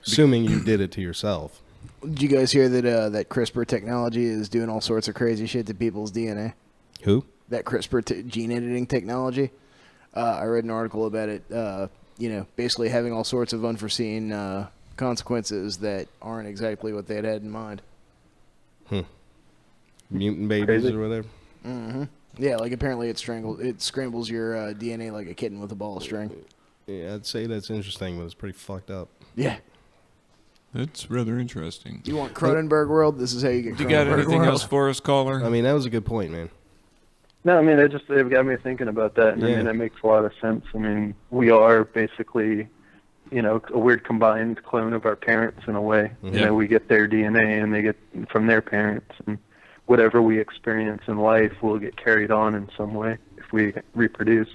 Assuming you did it to yourself. Did you guys hear that that CRISPR technology is doing all sorts of crazy shit to people's DNA? Who? That CRISPR gene editing technology. I read an article about it, basically having all sorts of unforeseen consequences that aren't exactly what they had in mind. Mutant babies or whatever? Yeah, like apparently it scrambles your DNA like a kitten with a ball of string. Yeah, I'd say that's interesting, but it's pretty fucked up. Yeah. That's rather interesting. You want Cronenberg world? This is how you get You Cronenberg got anything world. else for us, caller? I mean, that was a good point, man. No, I mean, they've got me thinking about that, and I mean, that makes a lot of sense. I mean, we are basically, a weird combined clone of our parents in a way. We get their DNA, and they get from their parents, and whatever we experience in life will get carried on in some way if we reproduce.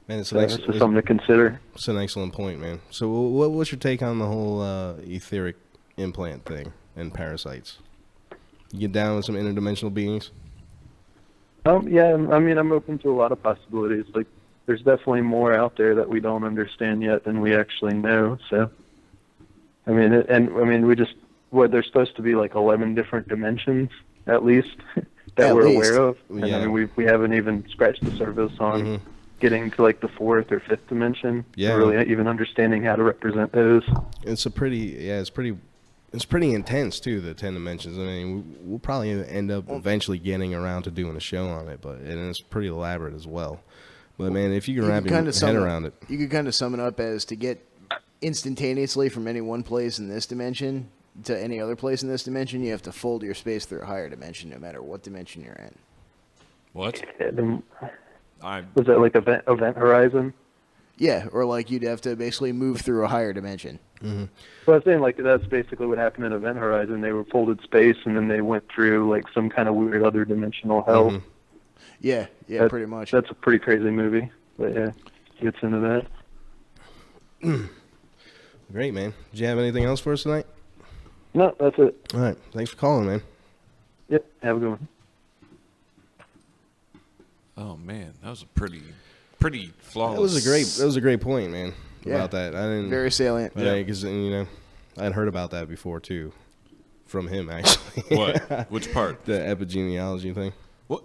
Man, it's just something to consider. It's an excellent point, man. So what's your take on the whole etheric implant thing and parasites? You get down with some interdimensional beings? Yeah, I mean, I'm open to a lot of possibilities. Like, there's definitely more out there that we don't understand yet than we actually know. So, I mean, there's supposed to be like 11 different dimensions at least, that At we're least. aware of. And Yeah. I mean, we haven't even scratched the surface on getting to like the fourth or fifth dimension. Yeah. Really even understanding how to represent those. It's pretty intense too, the 10 dimensions. I mean, we'll probably end up eventually getting around to doing a show on it, and it's pretty elaborate as well. But man, if you can wrap your head around it, You could kind of sum it up as to get instantaneously from any one place in this dimension to any other place in this dimension, you have to fold your space through a higher dimension, no matter what dimension you're in. What? Was that like event horizon? Yeah, or like you'd have to basically move through a higher dimension. Well, I was saying like that's basically what happened in Event Horizon. They were folded space, and then they went through like some kind of weird other dimensional hell. Yeah, pretty much. That's a pretty crazy movie, but yeah, gets into that. great, man. Did you have anything else for us tonight? No, that's it. All right, thanks for calling, man. Yep, have a good one. Oh man, that was a pretty flawless. That was a great point, man. Yeah. About that, I didn't Very salient. Yeah, because I had heard about that before too, from him actually. What? Which part? The epigenealogy thing. Well,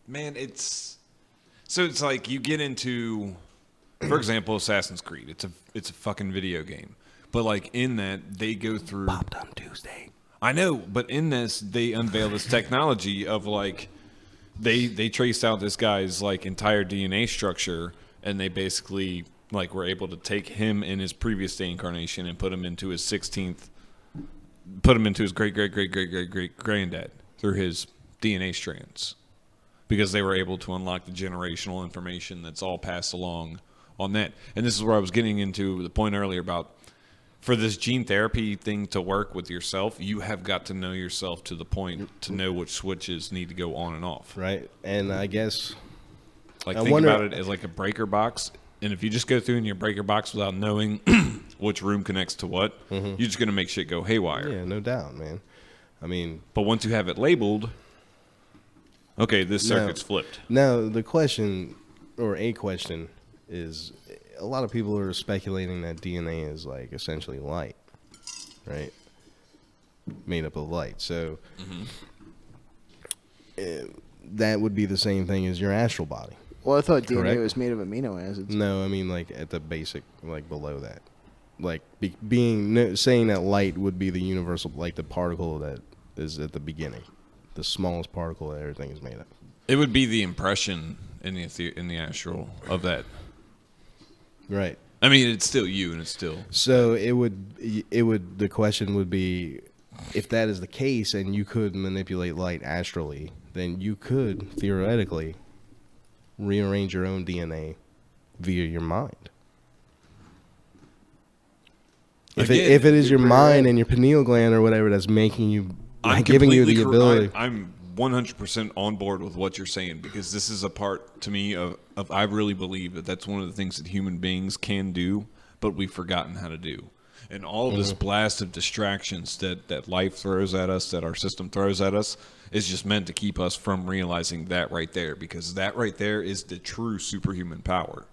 man, it's like you get into, for example, Assassin's Creed. It's a fucking video game, but like in that they go through. Popped on Tuesday. I know, but in this they unveil this technology of like they traced out this guy's like entire DNA structure, and they basically like were able to take him in his previous day incarnation and put him into his 16th, put him into his great granddad through his DNA strands, because they were able to unlock the generational information that's all passed along on that. And this is where I was getting into the point earlier about, for this gene therapy thing to work with yourself, you have got to know yourself to the point to know which switches need to go on and off. Right, and I guess Like I think wonder- about it as like a breaker box. And if you just go through in your breaker box without knowing which room connects to what, you're just going to make shit go haywire. yeah, no doubt, man. I mean, But once you have it labeled, okay, this circuit's flipped. now the question, or a question, is a lot of people are speculating that DNA is like essentially light, right? Made up of light. So that would be the same thing as your astral body. Well, I thought DNA Correct. was made of amino acids. No, I mean like at the basic, like below that, like saying that light would be the universal, like the particle that is at the beginning, the smallest particle that everything is made of. It would be the impression in the astral of that. Right. I mean, it's still you, and it's still. So it would. The question would be, if that is the case, and you could manipulate light astrally, then you could theoretically rearrange your own DNA via your mind. If it is your mind and your pineal gland or whatever that's making you, giving you the ability. I'm 100% on board with what you're saying, because this is a part to me of I really believe that that's one of the things that human beings can do, but we've forgotten how to do. And all this blast of distractions that life throws at us, that our system throws at us, is just meant to keep us from realizing that right there, because that right there is the true superhuman power.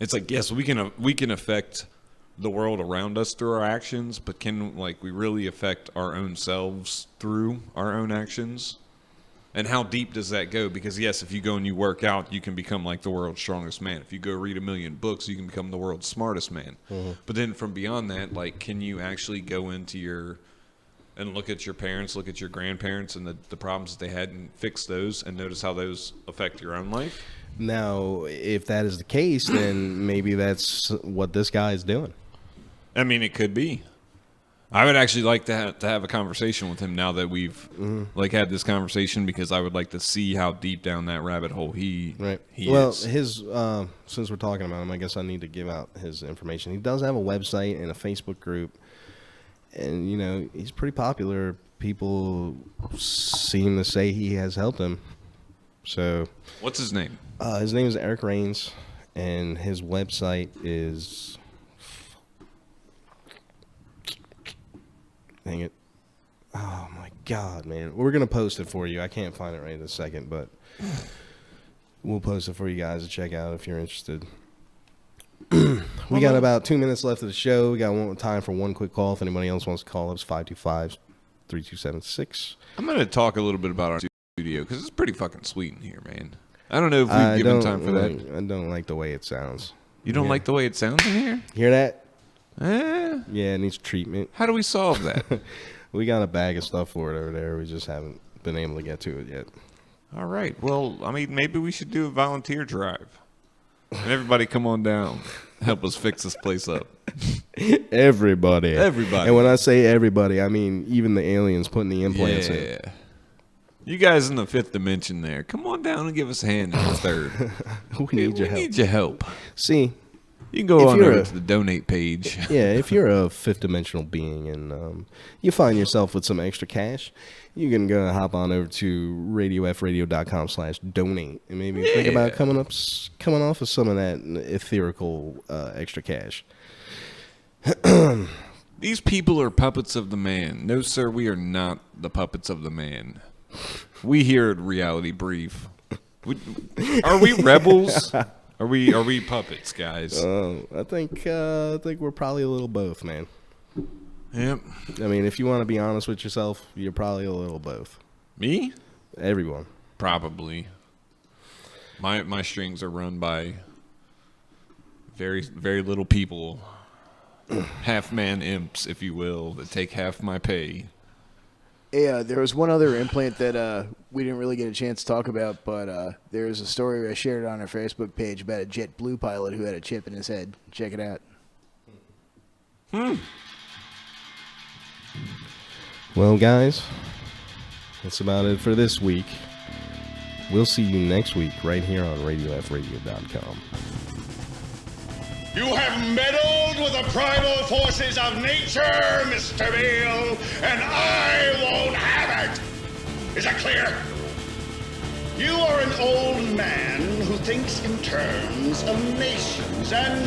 It's like, yes, we can affect the world around us through our actions, but can we really affect our own selves through our own actions? And how deep does that go? Because yes, if you go and you work out, you can become like the world's strongest man. If you go read 1 million books, you can become the world's smartest man. But then from beyond that, can you actually go into and look at your parents, look at your grandparents and the problems that they had, and fix those and notice how those affect your own life? Now, if that is the case, then maybe that's what this guy is doing. I mean, it could be. I would actually like to have a conversation with him now that we've had this conversation, because I would like to see how deep down that rabbit hole he is. His since we're talking about him, I guess I need to give out his information. He does have a website and a Facebook group, and he's pretty popular. People seem to say he has helped them. So, what's his name? His name is Eric Rains, and his website is. Dang it. Oh, my God, man. We're going to post it for you. I can't find it right this second, but we'll post it for you guys to check out if you're interested. We got about 2 minutes left of the show. We got time for one quick call. If anybody else wants to call, it's 3276. I'm going to talk a little bit about our studio because it's pretty fucking sweet in here, man. I don't know if we've given time for that. I don't like the way it sounds. You don't like the way it sounds in here? Hear that? Yeah, it needs treatment. How do we solve that? We got a bag of stuff for it over there. We just haven't been able to get to it yet. All right. Well, I mean, maybe we should do a volunteer drive. And everybody come on down. Help us fix this place up. Everybody. And when I say everybody, I mean even the aliens putting the implants in. You guys in the fifth dimension there, come on down and give us a hand in the third. We need your help. See, you can go on over to the donate page. Yeah, if you're a fifth dimensional being and you find yourself with some extra cash, you can go hop on over to radiofradio.com/donate and maybe think about coming off of some of that ethereal extra cash. These people are puppets of the man. No, sir, we are not the puppets of the man. We here at Reality Brief. Are we rebels? Are we puppets, guys? I think we're probably a little both, man. Yep. I mean, if you want to be honest with yourself, you're probably a little both. Me? Everyone. Probably. My strings are run by very, very little people. Half-man imps, if you will, that take half my pay. Yeah, there was one other implant that we didn't really get a chance to talk about, but there's a story I shared on our Facebook page about a JetBlue pilot who had a chip in his head. Check it out. Well, guys, that's about it for this week. We'll see you next week right here on RadioFradio.com. You have meddled with the primal forces of nature, Mr. Beale, and I won't have it. Is that clear? You are an old man who thinks in terms of nations, and